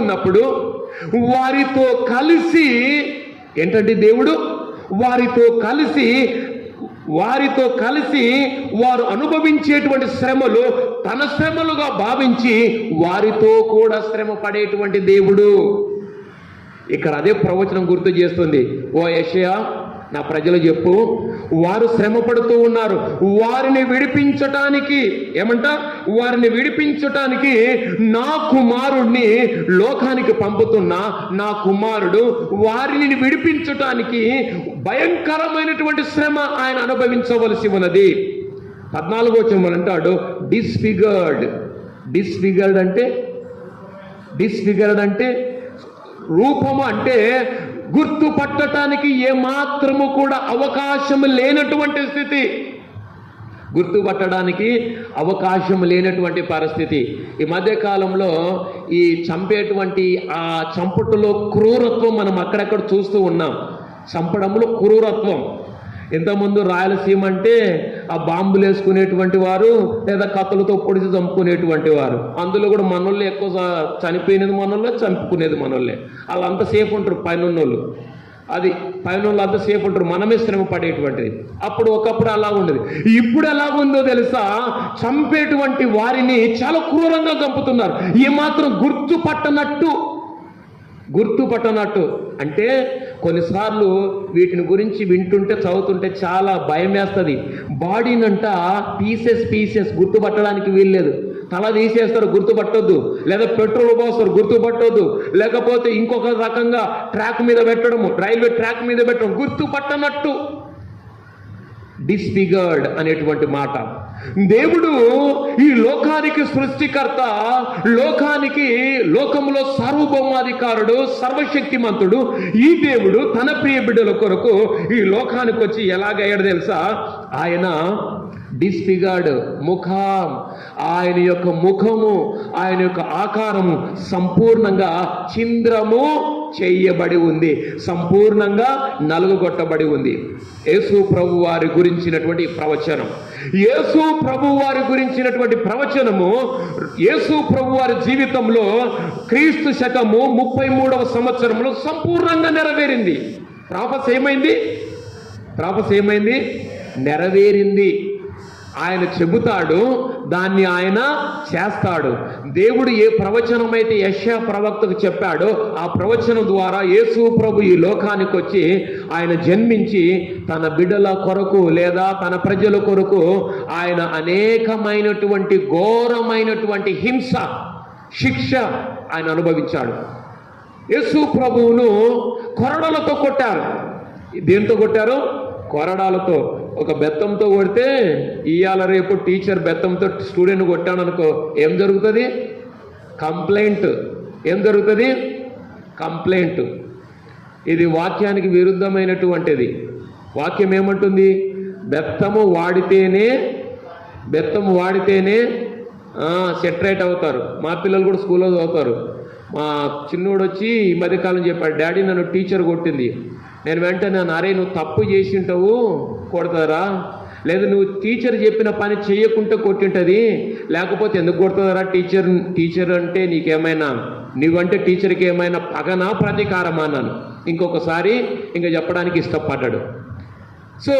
ఉన్నప్పుడు వారితో కలిసి ఏంటంటే, దేవుడు వారితో కలిసి వారు అనుభవించేటువంటి శ్రమలు తన శ్రమలుగా భావించి వారితో కూడా శ్రమ పడేటువంటి దేవుడు. ఇక్కడ అదే ప్రవచనం గుర్తు చేస్తుంది. ఓ యెషయా, నా ప్రజలు చెప్పు, వారు శ్రమ పడుతూ ఉన్నారు, వారిని విడిపించటానికి నా కుమారుణ్ణి లోకానికి పంపుతున్నా. నా కుమారుడు వారిని విడిపించటానికి భయంకరమైనటువంటి శ్రమ ఆయన అనుభవించవలసి ఉన్నది. 14వ వచనం అంటాడు, డిస్ఫిగర్డ్ అంటే రూపము అంటే గుర్తుపట్టడానికి ఏమాత్రము కూడా అవకాశం లేనటువంటి స్థితి. గుర్తుపట్టడానికి అవకాశం లేనటువంటి పరిస్థితి. ఈ మధ్య కాలంలో ఈ చంపేటువంటి ఆ చంపుటలో క్రూరత్వం మనం అక్కడక్కడ చూస్తూ ఉన్నాం. చంపడంలో క్రూరత్వం. ఇంతకుముందు రాయలసీమ అంటే ఆ బాంబులు వేసుకునేటువంటి వారు లేదా కత్తులతో పొడిచి చంపుకునేటువంటి వారు. అందులో కూడా మనోళ్ళే ఎక్కువ చనిపోయినది మనోళ్ళే, చంపుకునేది మనోళ్ళే. వాళ్ళు అంతసేపు ఉంటారు పైనోళ్ళు, పైనోళ్ళు అంతసేపు ఉంటారు, మనమే శ్రమ పడేటువంటిది. ఒకప్పుడు అలా ఉండేది. ఇప్పుడు ఎలాగుందో తెలుసా? చంపేటువంటి వారిని చాలా క్రూరంగా చంపుతున్నారు. ఏమాత్రం గుర్తుపట్టనట్టు అంటే, కొన్నిసార్లు వీటిని గురించి వింటుంటే చదువుతుంటే చాలా భయం వేస్తుంది. బాడీనంట పీసెస్ గుర్తుపట్టడానికి వీల్లేదు. తల తీసేస్తారు, గుర్తుపట్టొద్దు. లేదా పెట్రోల్ పోస్తారు, గుర్తుపట్టొద్దు. లేకపోతే ఇంకొక రకంగా ట్రాక్ మీద పెట్టడము, రైల్వే ట్రాక్ మీద పెట్టడం, గుర్తుపట్టనట్టు. డిస్ఫిగర్డ్ అనేటువంటి మాట. దేవుడు ఈ లోకానికి సృష్టికర్త, లోకములో సార్వభౌమాధికారుడు, సర్వశక్తిమంతుడు. ఈ దేవుడు తన ప్రియ బిడ్డల కొరకు ఈ లోకానికి వచ్చి ఎలాగయ్యాడు తెలుసా? ఆయన డిస్ఫిగర్డ్ ఆయన యొక్క ముఖము, ఆయన యొక్క ఆకారము సంపూర్ణంగా చింద్రము చేయబడి ఉంది, సంపూర్ణంగా నలుగుగొట్టబడి ఉంది. యేసు ప్రభు వారి గురించినటువంటి ప్రవచనము యేసు ప్రభు వారి జీవితంలో క్రీస్తు శకము 33వ సంవత్సరంలో సంపూర్ణంగా నెరవేరింది. ప్రాఫెసీ ఏమైంది? నెరవేరింది. ఆయన చెబుతాడు, దాన్ని ఆయన చేస్తాడు. దేవుడు ఏ ప్రవచనం అయితే యెషయా ప్రవక్తకు చెప్పాడో ఆ ప్రవచనం ద్వారా యేసు ప్రభు ఈ లోకానికి వచ్చి ఆయన జన్మించి తన బిడ్డల కొరకు లేదా తన ప్రజల కొరకు ఆయన అనేకమైనటువంటి ఘోరమైనటువంటి శిక్ష ఆయన అనుభవించాడు. యేసు ప్రభువును కొరడాలతో కొట్టారు. దేంతో కొట్టారు? కొరడాలతో. ఒక బెత్తంతో కొడితే ఇవాళ రేపు టీచర్ బెత్తంతో స్టూడెంట్ కొట్టాను అనుకో, ఏం జరుగుతుంది? కంప్లైంట్. ఇది వాక్యానికి విరుద్ధమైనటువంటిది. వాక్యం ఏమంటుంది? బెత్తము వాడితేనే సెటరేట్ అవుతారు. మా పిల్లలు కూడా స్కూల్లో చదువుతారు. మా చిన్నోడు వచ్చి ఈ మధ్యకాలం చెప్పాడు, డాడీ నన్ను టీచర్ కొట్టింది. నేను వెంటనే అరే నువ్వు తప్పు చేసి ఉంటావు కొడతారా, లేదా నువ్వు టీచర్ చెప్పిన పని చేయకుంటే కొట్టింటుంది, లేకపోతే ఎందుకు కొడుతుందరా టీచర్ అంటే నీకేమైనా, నువ్వంటే టీచర్కి ఏమైనా పగనా ప్రతీకారమా అన్నాను. ఇంకొకసారి ఇంకా చెప్పడానికి ఇష్టపడ్డాడు. సో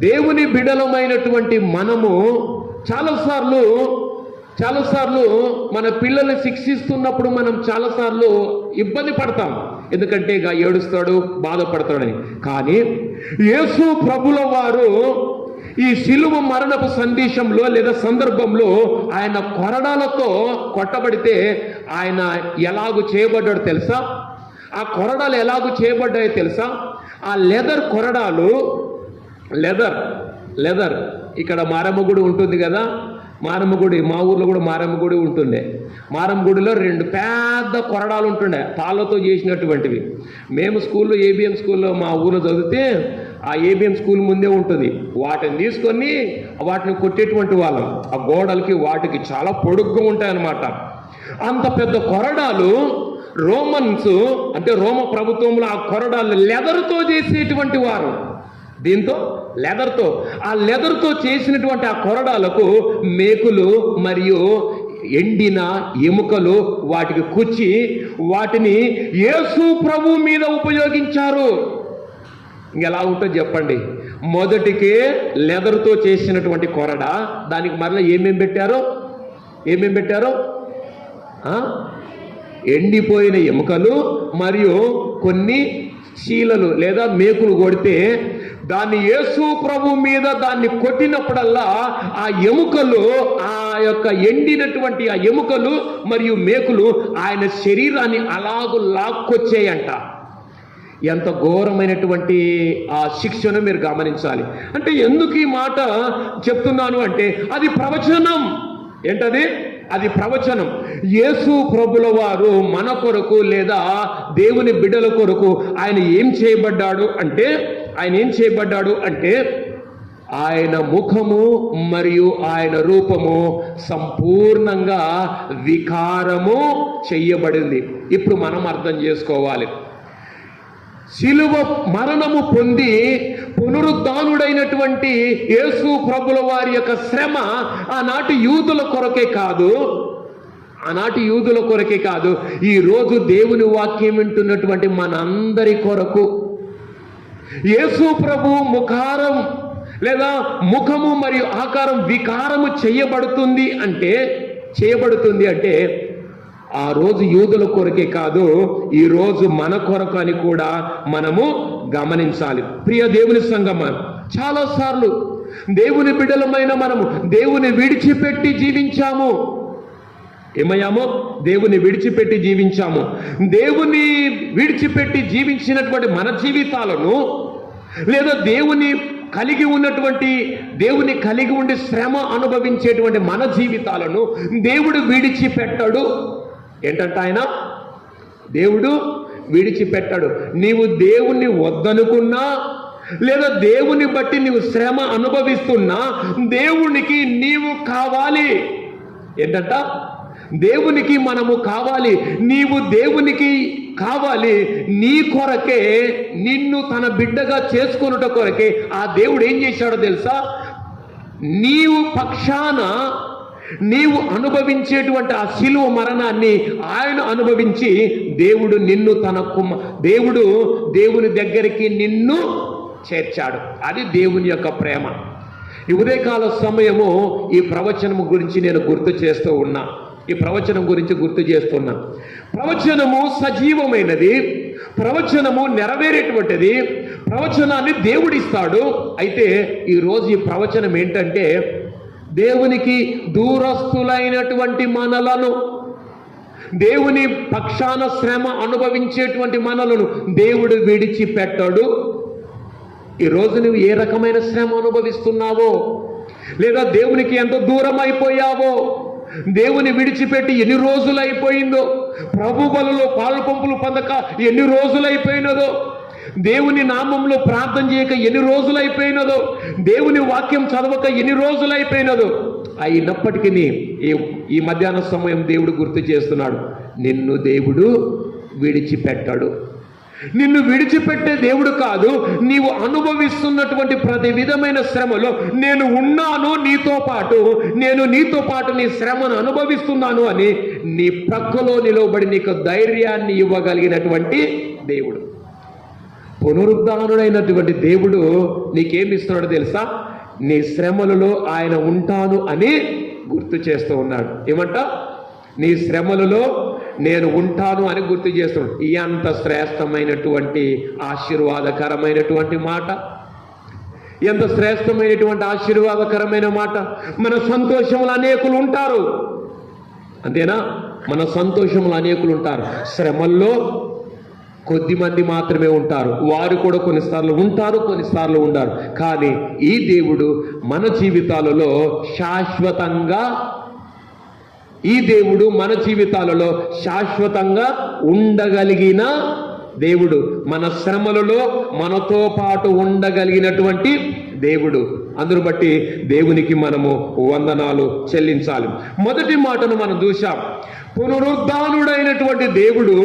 దేవుని బిడలమైనటువంటి మనము చాలాసార్లు మన పిల్లల్ని శిక్షిస్తున్నప్పుడు మనం చాలాసార్లు ఇబ్బంది పడతాం, ఎందుకంటే ఇక ఏడుస్తాడు, బాధపడతాడని. కానీ యేసు ప్రభుల వారు ఈ శిలువ మరణపు సందేశంలో లేదా సందర్భంలో ఆయన కొరడాలతో కొట్టబడితే ఆయన ఎలాగూ చేయబడ్డాడు తెలుసా? ఆ కొరడాలు ఎలాగూ చేయబడ్డాయో తెలుసా? ఆ లెదర్ కొరడాలు, లెదర్ ఇక్కడ మారమ్మ గుడి ఉంటుంది కదా, మారమ్మ గుడి, మా ఊర్లో కూడా మారమ్మ గుడి ఉంటుండే. మారమ్మ గుడిలో 2 పెద్ద కొరడాలు ఉంటుండే, తాళ్ళతో చేసినటువంటివి. మేము స్కూల్లో ఏబిఎం స్కూల్లో మా ఊర్లో చదివితే ఆ ఏబిఎం స్కూల్ ముందే ఉంటుంది. వాటిని తీసుకొని వాటిని కొట్టేటువంటి వాళ్ళం. ఆ గోడలకి వాటికి చాలా పొడుగ్గా ఉంటాయన్నమాట. అంత పెద్ద కొరడాలు రోమన్స్ అంటే రోమ ప్రభుత్వంలో ఆ కొరడాలు లెదర్తో చేసేటువంటి వారు. దీంతో ఆ లెదర్తో చేసినటువంటి ఆ కొరడాలకు మేకులు మరియు ఎండిన ఎముకలు వాటికి కుచ్చి వాటిని యేసు ప్రభు మీద ఉపయోగించారు. ఇంకెలా ఉంటుందో చెప్పండి. మొదటికే లెదర్తో చేసినటువంటి కొరడ, దానికి మరలా ఏమేమి పెట్టారో ఎండిపోయిన ఎముకలు మరియు కొన్ని శీలలు లేదా మేకులు కొడితే దాన్ని యేసు ప్రభు మీద దాన్ని కొట్టినప్పుడల్లా ఆ ఎముకలు, ఆ యొక్క ఎండినటువంటి ఆ ఎముకలు మరియు మేకులు ఆయన శరీరాన్ని అలాగూ లాక్కొచ్చేయంట. ఎంత ఘోరమైనటువంటి ఆ శిక్షను మీరు గమనించాలి. అంటే ఎందుకు ఈ మాట చెప్తున్నాను అంటే అది ప్రవచనం. ఏంటది? అది ప్రవచనం. యేసు ప్రభుల వారు మన కొరకు లేదా దేవుని బిడ్డల కొరకు ఆయన ఏం చేయబడ్డాడు అంటే ఆయన ముఖము మరియు ఆయన రూపము సంపూర్ణంగా వికారము చెయ్యబడింది. ఇప్పుడు మనం అర్థం చేసుకోవాలి. శిలువ మరణము పొంది పునరుద్ధానుడైనటువంటి యేసు ప్రభుల వారి యొక్క శ్రమ ఆనాటి యూదుల కొరకే కాదు, ఈరోజు దేవుని వాక్యం వింటున్నటువంటి మనందరి కొరకు. యేసు ప్రభు ముఖము మరియు ఆకారం వికారము చేయబడుతుంది అంటే ఆ రోజు యూదుల కొరకే కాదు, ఈ రోజు మన కొరకు అని కూడా మనము గమనించాలి. ప్రియ దేవుని సంగమా, చాలాసార్లు దేవుని బిడ్డలమైన మనము దేవుని విడిచిపెట్టి జీవించాము. ఏమయ్యామో? దేవుని విడిచిపెట్టి జీవించాము. దేవుని విడిచిపెట్టి జీవించినటువంటి మన జీవితాలను లేదా దేవుని కలిగి ఉండి శ్రమ అనుభవించేటువంటి మన జీవితాలను దేవుడు విడిచిపెట్టాడు. ఏంటంట ఆయన? దేవుడు విడిచిపెట్టాడు. నీవు దేవుణ్ణి వద్దనుకున్నా లేదా దేవుని బట్టి నీవు శ్రమ అనుభవిస్తున్నా దేవునికి నీవు కావాలి. ఏంటంట? దేవునికి మనము కావాలి. నీవు దేవునికి కావాలి. నీ కొరకే, నిన్ను తన బిడ్డగా చేసుకొనుట కొరకే ఆ దేవుడు ఏం చేశాడో తెలుసా? నీవు పక్షాన నీవు అనుభవించేటువంటి ఆ శిలువ మరణాన్ని ఆయన అనుభవించి దేవుడు నిన్ను దేవుని దగ్గరికి నిన్ను చేర్చాడు. అది దేవుని యొక్క ప్రేమ. ఈ ఉదయకాల సమయము ఈ ప్రవచనము గురించి నేను గుర్తు చేస్తున్నా. ప్రవచనము సజీవమైనది, ప్రవచనము నెరవేరేటువంటిది, ప్రవచనాన్ని దేవుడిస్తాడు. అయితే ఈరోజు ఈ ప్రవచనం ఏంటంటే దేవునికి దూరస్తులైనటువంటి మనలను, దేవుని పక్షాన శ్రమ అనుభవించేటువంటి మనలను దేవుడు విడిచిపెట్టాడు. ఈరోజు నువ్వు ఏ రకమైన శ్రమ అనుభవిస్తున్నావో, లేదా దేవునికి ఎంత దూరం అయిపోయావో, దేవుని విడిచిపెట్టి ఎన్ని రోజులు అయిపోయిందో, ప్రభు బలలో పాలు పంపులు పొందక ఎన్ని రోజులు అయిపోయినదో, దేవుని నామంలో ప్రార్థన చేయక ఎన్ని రోజులు అయిపోయినదో, దేవుని వాక్యం చదవక ఎన్ని రోజులు అయిపోయినదో, అయినప్పటికీ ఈ మధ్యాహ్న సమయం దేవుడు గుర్తు చేస్తున్నాడు, నిన్ను దేవుడు విడిచిపెట్టాడు. నిన్ను విడిచిపెట్టే దేవుడు కాదు. నీవు అనుభవిస్తున్నటువంటి ప్రతి విధమైన శ్రమలో నేను ఉన్నాను నీతో పాటు, నేను నీతో పాటు నీ శ్రమను అనుభవిస్తున్నాను అని నీ ప్రక్కలో నిలవబడి నీకు ధైర్యాన్ని ఇవ్వగలిగినటువంటి దేవుడు. పునరుద్ధానుడైనటువంటి దేవుడు నీకేమి ఇస్తున్నాడో తెలుసా? నీ శ్రమలలో ఆయన ఉంటాను అని గుర్తు చేస్తూ ఉన్నాడు. ఏమంట? నీ శ్రమలలో నేను ఉంటాను అని గుర్తు చేస్తున్నాడు. ఎంత శ్రేష్టమైనటువంటి ఆశీర్వాదకరమైనటువంటి మాట! ఎంత శ్రేష్టమైనటువంటి ఆశీర్వాదకరమైన మాట! మన సంతోషంలో అనేకులు ఉంటారు, అంతేనా? మన సంతోషంలో అనేకులు ఉంటారు. శ్రమల్లో కొద్ది మంది మాత్రమే ఉంటారు. వారు కూడా కొన్నిసార్లు ఉంటారు, కొన్నిసార్లు ఉండరు. కానీ ఈ దేవుడు మన జీవితాలలో శాశ్వతంగా, ఈ దేవుడు మన జీవితాలలో శాశ్వతంగా ఉండగలిగిన దేవుడు, మన శ్రమలలో మనతో పాటు ఉండగలిగినటువంటి దేవుడు. అందును బట్టి దేవునికి మనము వందనాలు చెల్లించాలి. మొదటి మాటను మనం చూశాం, పునరుద్ధానుడైనటువంటి దేవుడు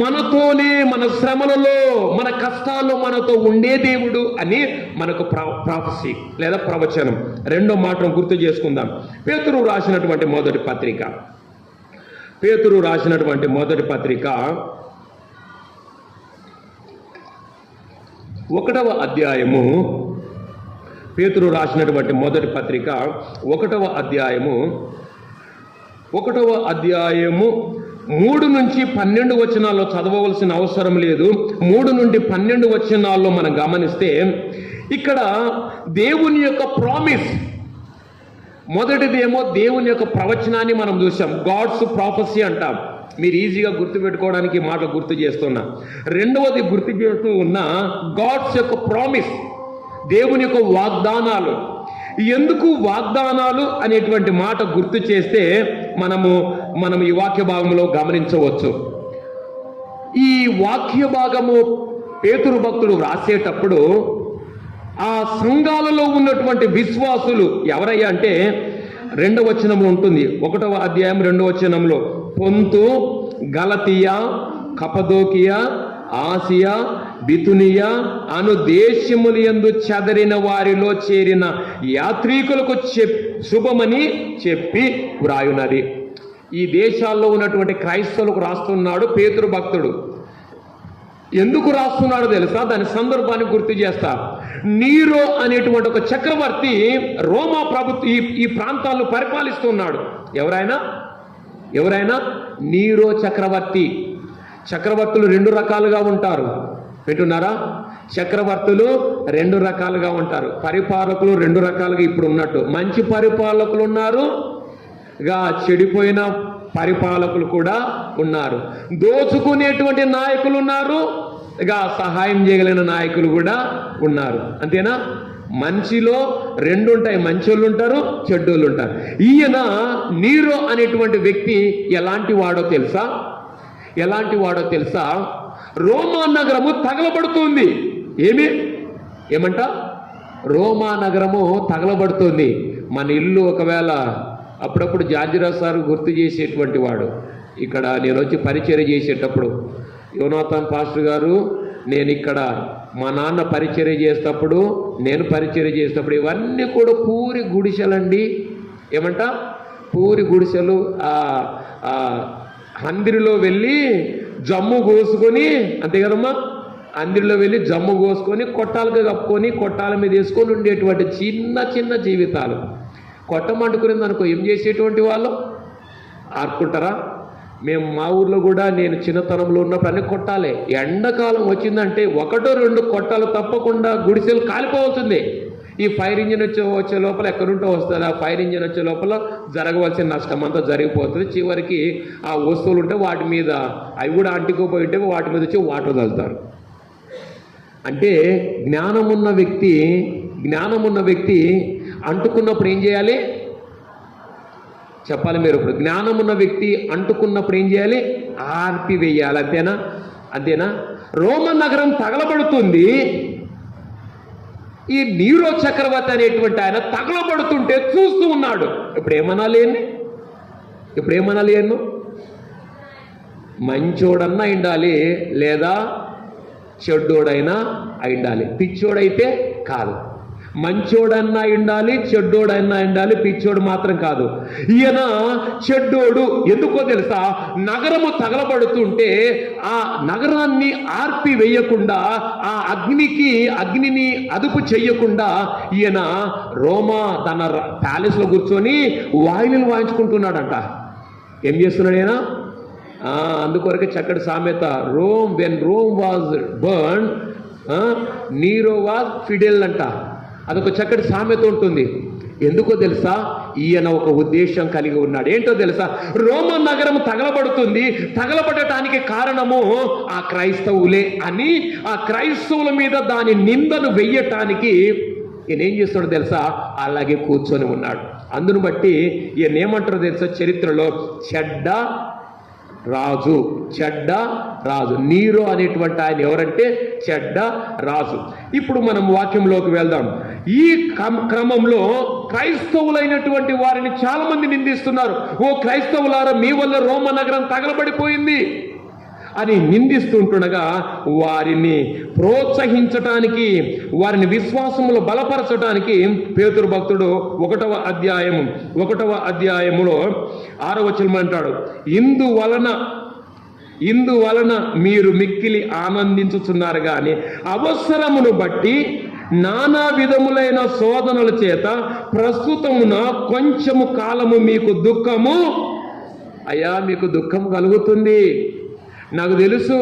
మనతోనే, మన శ్రమలలో, మన కష్టాల్లో మనతో ఉండే దేవుడు అని మనకు ప్రాఫెసీ లేదా ప్రవచనం. రెండో మాటను గుర్తు చేసుకుందాం. పేతురు రాసినటువంటి మొదటి పత్రిక, పేతురు రాసినటువంటి మొదటి పత్రిక 1వ అధ్యాయము, పేతురు రాసినటువంటి మొదటి పత్రిక 1వ అధ్యాయము 3 నుంచి 12 వచనాల్లో చదవవలసిన అవసరం లేదు. 3 నుండి 12 వచనాల్లో మనం గమనిస్తే ఇక్కడ దేవుని యొక్క ప్రామిస్, మొదటిదేమో దేవుని యొక్క ప్రవచనాన్ని మనం చూసాం, గాడ్స్ ప్రాఫెసీ అంటాం. మీరు ఈజీగా గుర్తుపెట్టుకోవడానికి మాట గుర్తు చేస్తున్నా. రెండవది గుర్తు చేస్తూ ఉన్న గాడ్స్ యొక్క ప్రామిస్, దేవుని యొక్క వాగ్దానాలు. ఎందుకు వాగ్దానాలు అనేటువంటి మాట గుర్తు చేస్తే మనం ఈ వాక్య భాగంలో గమనించవచ్చు. ఈ వాక్య భాగము పేతురు భక్తుడు రాసేటప్పుడు ఆ సంఘాలలో ఉన్నటువంటి విశ్వాసులు ఎవరయ్యా అంటే 2వ వచనంలో ఉంటుంది. 1వ అధ్యాయం 2వ వచనంలో పొంతు, గలతియా, కపదోకియా, ఆసియా, బితునియా అను దేశములు యందు చెదరిన వారిలో చేరిన యాత్రికులకు శుభమని చెప్పి వ్రాయున్నది. ఈ దేశాల్లో ఉన్నటువంటి క్రైస్తవులకు రాస్తున్నాడు పేతురు భక్తుడు. ఎందుకు రాస్తున్నాడో తెలుసా? దాని సందర్భాన్ని గుర్తు చేస్తా. నీరో అనేటువంటి ఒక చక్రవర్తి రోమా ప్రభుత్వం ఈ ప్రాంతాలను పరిపాలిస్తున్నాడు. ఎవరైనా నీరో చక్రవర్తి. చక్రవర్తులు 2 రకాలుగా ఉంటారు, వింటున్నారా? చక్రవర్తులు 2 రకాలుగా ఉంటారు. పరిపాలకులు 2 రకాలుగా ఇప్పుడు ఉన్నట్టు మంచి పరిపాలకులు ఉన్నారు, చెడిపోయిన పరిపాలకులు కూడా ఉన్నారు. దోచుకునేటువంటి నాయకులు ఉన్నారు, సహాయం చేయగలిగిన నాయకులు కూడా ఉన్నారు. అంతేనా? మనిషిలో 2 ఉంటాయి, మంచోళ్ళు ఉంటారు, చెడ్డోళ్ళు ఉంటారు. ఈయన నీరో అనేటువంటి వ్యక్తి ఎలాంటి వాడో తెలుసా? రోమా నగరము తగలబడుతుంది. ఏమంట? రోమా నగరము తగలబడుతుంది. మన ఇల్లు ఒకవేళ అప్పుడప్పుడు జార్జిరావు సార్ గుర్తు చేసేటువంటి వాడు. ఇక్కడ నేను వచ్చి పరిచర్య చేసేటప్పుడు, యోనాథన్ పాస్టర్ గారు, నేను ఇక్కడ మా నాన్న పరిచర్య చేసేటప్పుడు, నేను పరిచర్య చేసేటప్పుడు ఇవన్నీ కూడా పూరి గుడిసెలండి. ఏమంట? పూరి గుడిసెలు. అందిరిలో వెళ్ళి జమ్ము కోసుకొని, అంతే కదమ్మా, అందిరిలో వెళ్ళి జమ్ము కోసుకొని కొట్టాలుగా కప్పుకొని కొట్టాల మీద వేసుకొని ఉండేటువంటి చిన్న చిన్న జీవితాలు. కొట్టమంటుకునేది అనుకో, ఏం చేసేటువంటి వాళ్ళు ఆడుకుంటారా? మేము మా ఊర్లో కూడా నేను చిన్నతనంలో ఉన్నప్పుడు అన్ని కొట్టాలి. ఎండాకాలం వచ్చిందంటే 1-2 కొట్టాలు తప్పకుండా గుడిసెలు కాలిపోతుంది. ఈ ఫైర్ ఇంజిన్ వచ్చే లోపల ఎక్కడుంటో వస్తుంది. ఆ ఫైర్ ఇంజిన్ వచ్చే లోపల జరగవలసిన నష్టం అంతా జరిగిపోతుంది. చివరికి ఆ వస్తువులు ఉంటే వాటి మీద, అవి కూడా అంటుకుపోయి ఉంటే వాటి మీద వచ్చి వాటర్ చల్లుతారు. అంటే జ్ఞానమున్న వ్యక్తి అంటుకున్నప్పుడు ఏం చేయాలి చెప్పాలి మీరు? ఇప్పుడు జ్ఞానమున్న వ్యక్తి అంటుకున్నప్పుడు ఏం చేయాలి? ఆర్పివేయాలి. అంతేనా? రోమన్ నగరం తగలబడుతుంది. ఈ నీరో చక్రవర్తి అనేటువంటి ఆయన తగలబడుతుంటే చూస్తూ ఉన్నాడు. ఇప్పుడు ఏమనాలి ఎన్ను? మంచోడన్నా అయిండాలి, లేదా చెడ్డోడైనా అయిండాలి. పిచ్చోడైతే కాదు. మంచోడన్నా ఉండాలి, చెడ్డోడన్నా ఉండాలి, పిచ్చోడు మాత్రం కాదు. ఈయన చెడ్డోడు. ఎందుకో తెలుసా? నగరము తగలబడుతుంటే ఆ నగరాన్ని ఆర్పి వేయకుండా, ఆ అగ్నిని అదుపు చెయ్యకుండా ఈయన రోమా తన ప్యాలెస్లో కూర్చొని వాయిలిలు వాయించుకుంటున్నాడంట. ఏం చేస్తున్నాడు ఈయన? అందుకొరకే చక్కటి సామెత, when Rome was burn Nero was fiddle అంట. అదొక చక్కటి సామెత ఉంటుంది. ఎందుకో తెలుసా? ఈయన ఒక ఉద్దేశం కలిగి ఉన్నాడు. ఏంటో తెలుసా? రోమన్ నగరం తగలబడుతుంది, తగలబడటానికి కారణము ఆ క్రైస్తవులే అని ఆ క్రైస్తవుల మీద దాని నిందను వెయ్యటానికి ఈయన ఏం చేస్తాడో తెలుసా? అలాగే కూర్చొని ఉన్నాడు. అందును బట్టి ఈయన ఏమంటారో తెలుసా? చరిత్రలో చెడ్డ రాజు నీరో అనేటువంటి ఆయన ఎవరంటే చెడ్డ రాజు. ఇప్పుడు మనం వాక్యంలోకి వెళ్దాం. ఈ క్రమంలో క్రైస్తవులైనటువంటి వారిని చాలా మంది నిందిస్తున్నారు. ఓ క్రైస్తవులారా, మీ వల్ల రోమ నగరం తగలబడిపోయింది అని నిందిస్తుంటుండగా వారిని ప్రోత్సహించటానికి, వారిని విశ్వాసములో బలపరచడానికి పేతురు భక్తుడు 1వ అధ్యాయములో 6వ వచనం అంటాడు, ఇందువలన మీరు మిక్కిలి ఆనందించుచున్నారు గాని అవసరమును బట్టి నానా విధములైన శోధనల చేత ప్రస్తుతమున కొంచెము కాలము మీకు దుఃఖము. అయ్యా, మీకు దుఃఖం కలుగుతుంది. నాకు తెలుసు,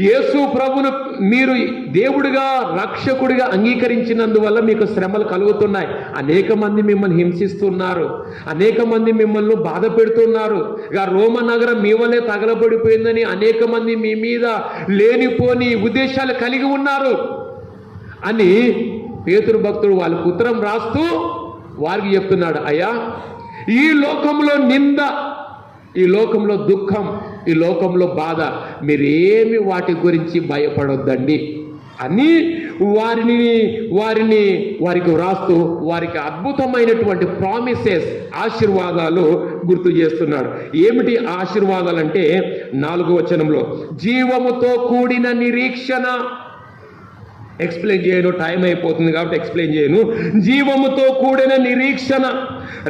యేసు ప్రభును మీరు దేవుడిగా రక్షకుడిగా అంగీకరించినందువల్ల మీకు శ్రమలు కలుగుతున్నాయి. అనేక మంది మిమ్మల్ని హింసిస్తున్నారు, అనేక మంది మిమ్మల్ని బాధ పెడుతున్నారు. రోమ నగరం మీ వల్లే తగలబడిపోయిందని అనేక మంది మీ మీద లేనిపోని ఉద్దేశాలు కలిగి ఉన్నారు అని పేతురు భక్తుడు వాళ్ళకు ఉత్తరం రాస్తూ వారికి చెప్తున్నాడు. అయ్యా, ఈ లోకంలో నింద, ఈ లోకంలో దుఃఖం, ఈ లోకంలో బాధ, మీరేమి వాటి గురించి భయపడొద్దండి అని వారికి వ్రాస్తూ వారికి అద్భుతమైనటువంటి ప్రామిసెస్, ఆశీర్వాదాలు గుర్తు చేస్తున్నాడు. ఏమిటి ఆశీర్వాదాలు అంటే 4వ వచనంలో జీవముతో కూడిన నిరీక్షణ. ఎక్స్ప్లెయిన్ చేయను, టైం అయిపోతుంది కాబట్టి ఎక్స్ప్లెయిన్ చేయను. జీవముతో కూడిన నిరీక్షణ.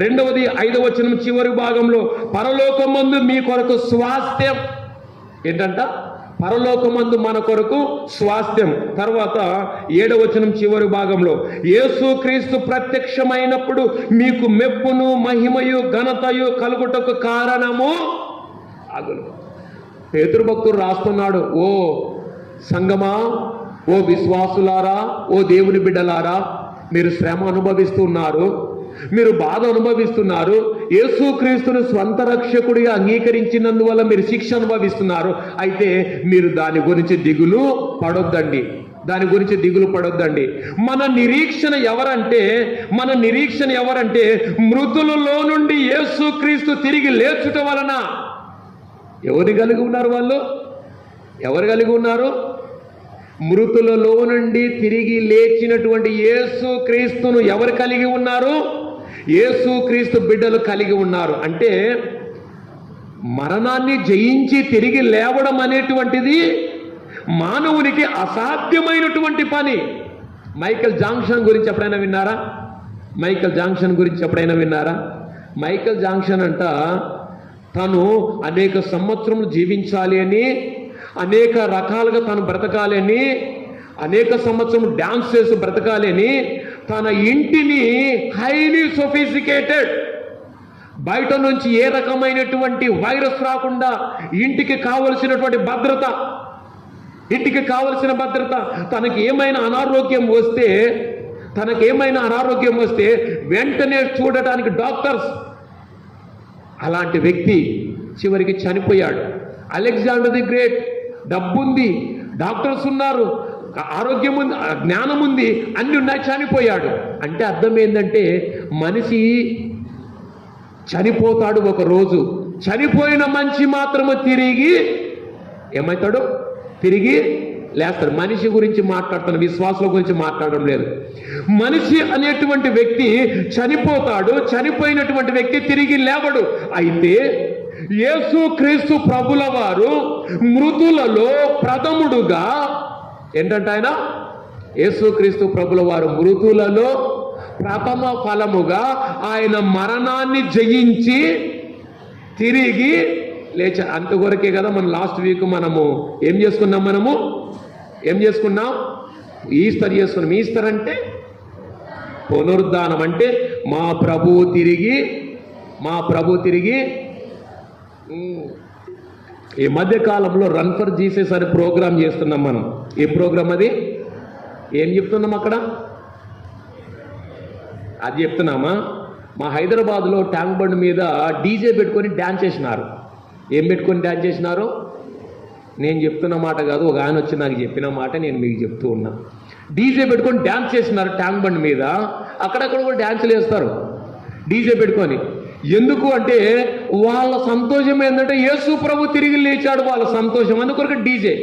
2వది 5వ వచనం చివరి భాగంలో పరలోకమందు మీ కొరకు స్వాస్థ్యం. ఏంటంట? పరలోకమందు మన కొరకు స్వాస్థ్యం. తర్వాత 7వ వచనం చివరి భాగంలో యేసుక్రీస్తు ప్రత్యక్షమైనప్పుడు మీకు మెప్పును మహిమయు ఘనతయు కలుగుటకు కారణము అగును. పేతురు భక్తుడు రాస్తున్నాడు, ఓ సంగమా, ఓ విశ్వాసులారా, ఓ దేవుని బిడ్డలారా, మీరు శ్రమ అనుభవిస్తున్నారు, మీరు బాధ అనుభవిస్తున్నారు. యేసుక్రీస్తును స్వంత రక్షకుడిగా అంగీకరించినందువల్ల మీరు శిక్ష అనుభవిస్తున్నారు. అయితే మీరు దాని గురించి దిగులు పడొద్దండి. మన నిరీక్షణ ఎవరంటే మృతులలో నుండి యేసుక్రీస్తు తిరిగి లేచుట వలన. ఎవరు కలిగి ఉన్నారు? మృతులలో నుండి తిరిగి లేచినటువంటి యేసుక్రీస్తును ఎవరు కలిగి ఉన్నారు? యేసుక్రీస్తు బిడ్డలు కలిగి ఉన్నారు. అంటే మరణాన్ని జయించి తిరిగి లేవడం అనేటువంటిది మానవునికి అసాధ్యమైనటువంటి పని. మైకేల్ జాక్సన్ గురించి ఎప్పుడైనా విన్నారా? మైకేల్ జాక్సన్ అంట తను అనేక సంవత్సరములు జీవించాలి అని, అనేక రకాలుగా తను బ్రతకాలి అని, అనేక సంవత్సరం డాన్స్ చేసి బ్రతకాలి అని తన ఇంటిని హైలీ సొఫిస్టికేటెడ్, బయట నుంచి ఏ రకమైనటువంటి వైరస్ రాకుండా ఇంటికి కావలసినటువంటి భద్రత, తనకి ఏమైనా అనారోగ్యం వస్తే వెంటనే చూడటానికి డాక్టర్స్, అలాంటి వ్యక్తి చివరికి చనిపోయాడు. అలెగ్జాండర్ ది గ్రేట్, డబ్బుంది, డాక్టర్స్ ఉన్నారు, ఆరోగ్యం ఉంది, జ్ఞానం ఉంది, అన్ని ఉన్నాయి, చనిపోయాడు. అంటే అర్థం ఏంటంటే మనిషి చనిపోతాడు ఒక రోజు. చనిపోయిన మనిషి మాత్రము తిరిగి ఏమవుతాడు? తిరిగి లేస్తారు. మనిషి గురించి మాట్లాడుతాను, విశ్వాసుల గురించి మాట్లాడడం లేదు. మనిషి అనేటువంటి వ్యక్తి చనిపోతాడు, చనిపోయినటువంటి వ్యక్తి తిరిగి లేవడు. అయితే యేసు క్రీస్తు ప్రభుల వారు మృతులలో ప్రథముడుగా, ఏంటంటే ఆయన యేసు క్రీస్తు ప్రభుల వారు మృతులలో ప్రథమ ఫలముగా ఆయన మరణాన్ని జయించి తిరిగి లేచారు. అంతవరకే కదా మనం లాస్ట్ వీక్ మనము ఏం చేసుకున్నాం, ఈస్టర్ చేసుకున్నాం. ఈస్టర్ అంటే పునరుద్ధానం, అంటే మా ప్రభు తిరిగి ఈ మధ్య కాలంలో రన్ ఫర్ జీసస్ అనే ప్రోగ్రాం చేస్తున్నాం మనం. ఏ ప్రోగ్రాం అది? ఏం చెప్తున్నాం అక్కడ? అది చెప్తున్నామా? మా హైదరాబాద్లో ట్యాంక్ బండ్ మీద డీజే పెట్టుకొని డ్యాన్స్ చేసినారు. ఏం పెట్టుకొని డ్యాన్స్ చేసినారు? నేను చెప్తున్న మాట కాదు, ఒక ఆయన వచ్చి నాకు చెప్పిన మాట నేను మీకు చెప్తూ ఉన్నా. డీజే పెట్టుకొని డ్యాన్స్ చేసినారు ట్యాంక్ బండ్ మీద. అక్కడక్కడ కూడా డ్యాన్సులు వేస్తారు డీజే పెట్టుకొని. ఎందుకు అంటే వాళ్ళ సంతోషం ఏంటంటే యేసు ప్రభు తిరిగి లేచాడు, వాళ్ళ సంతోషం. అందుకొరకు డీజే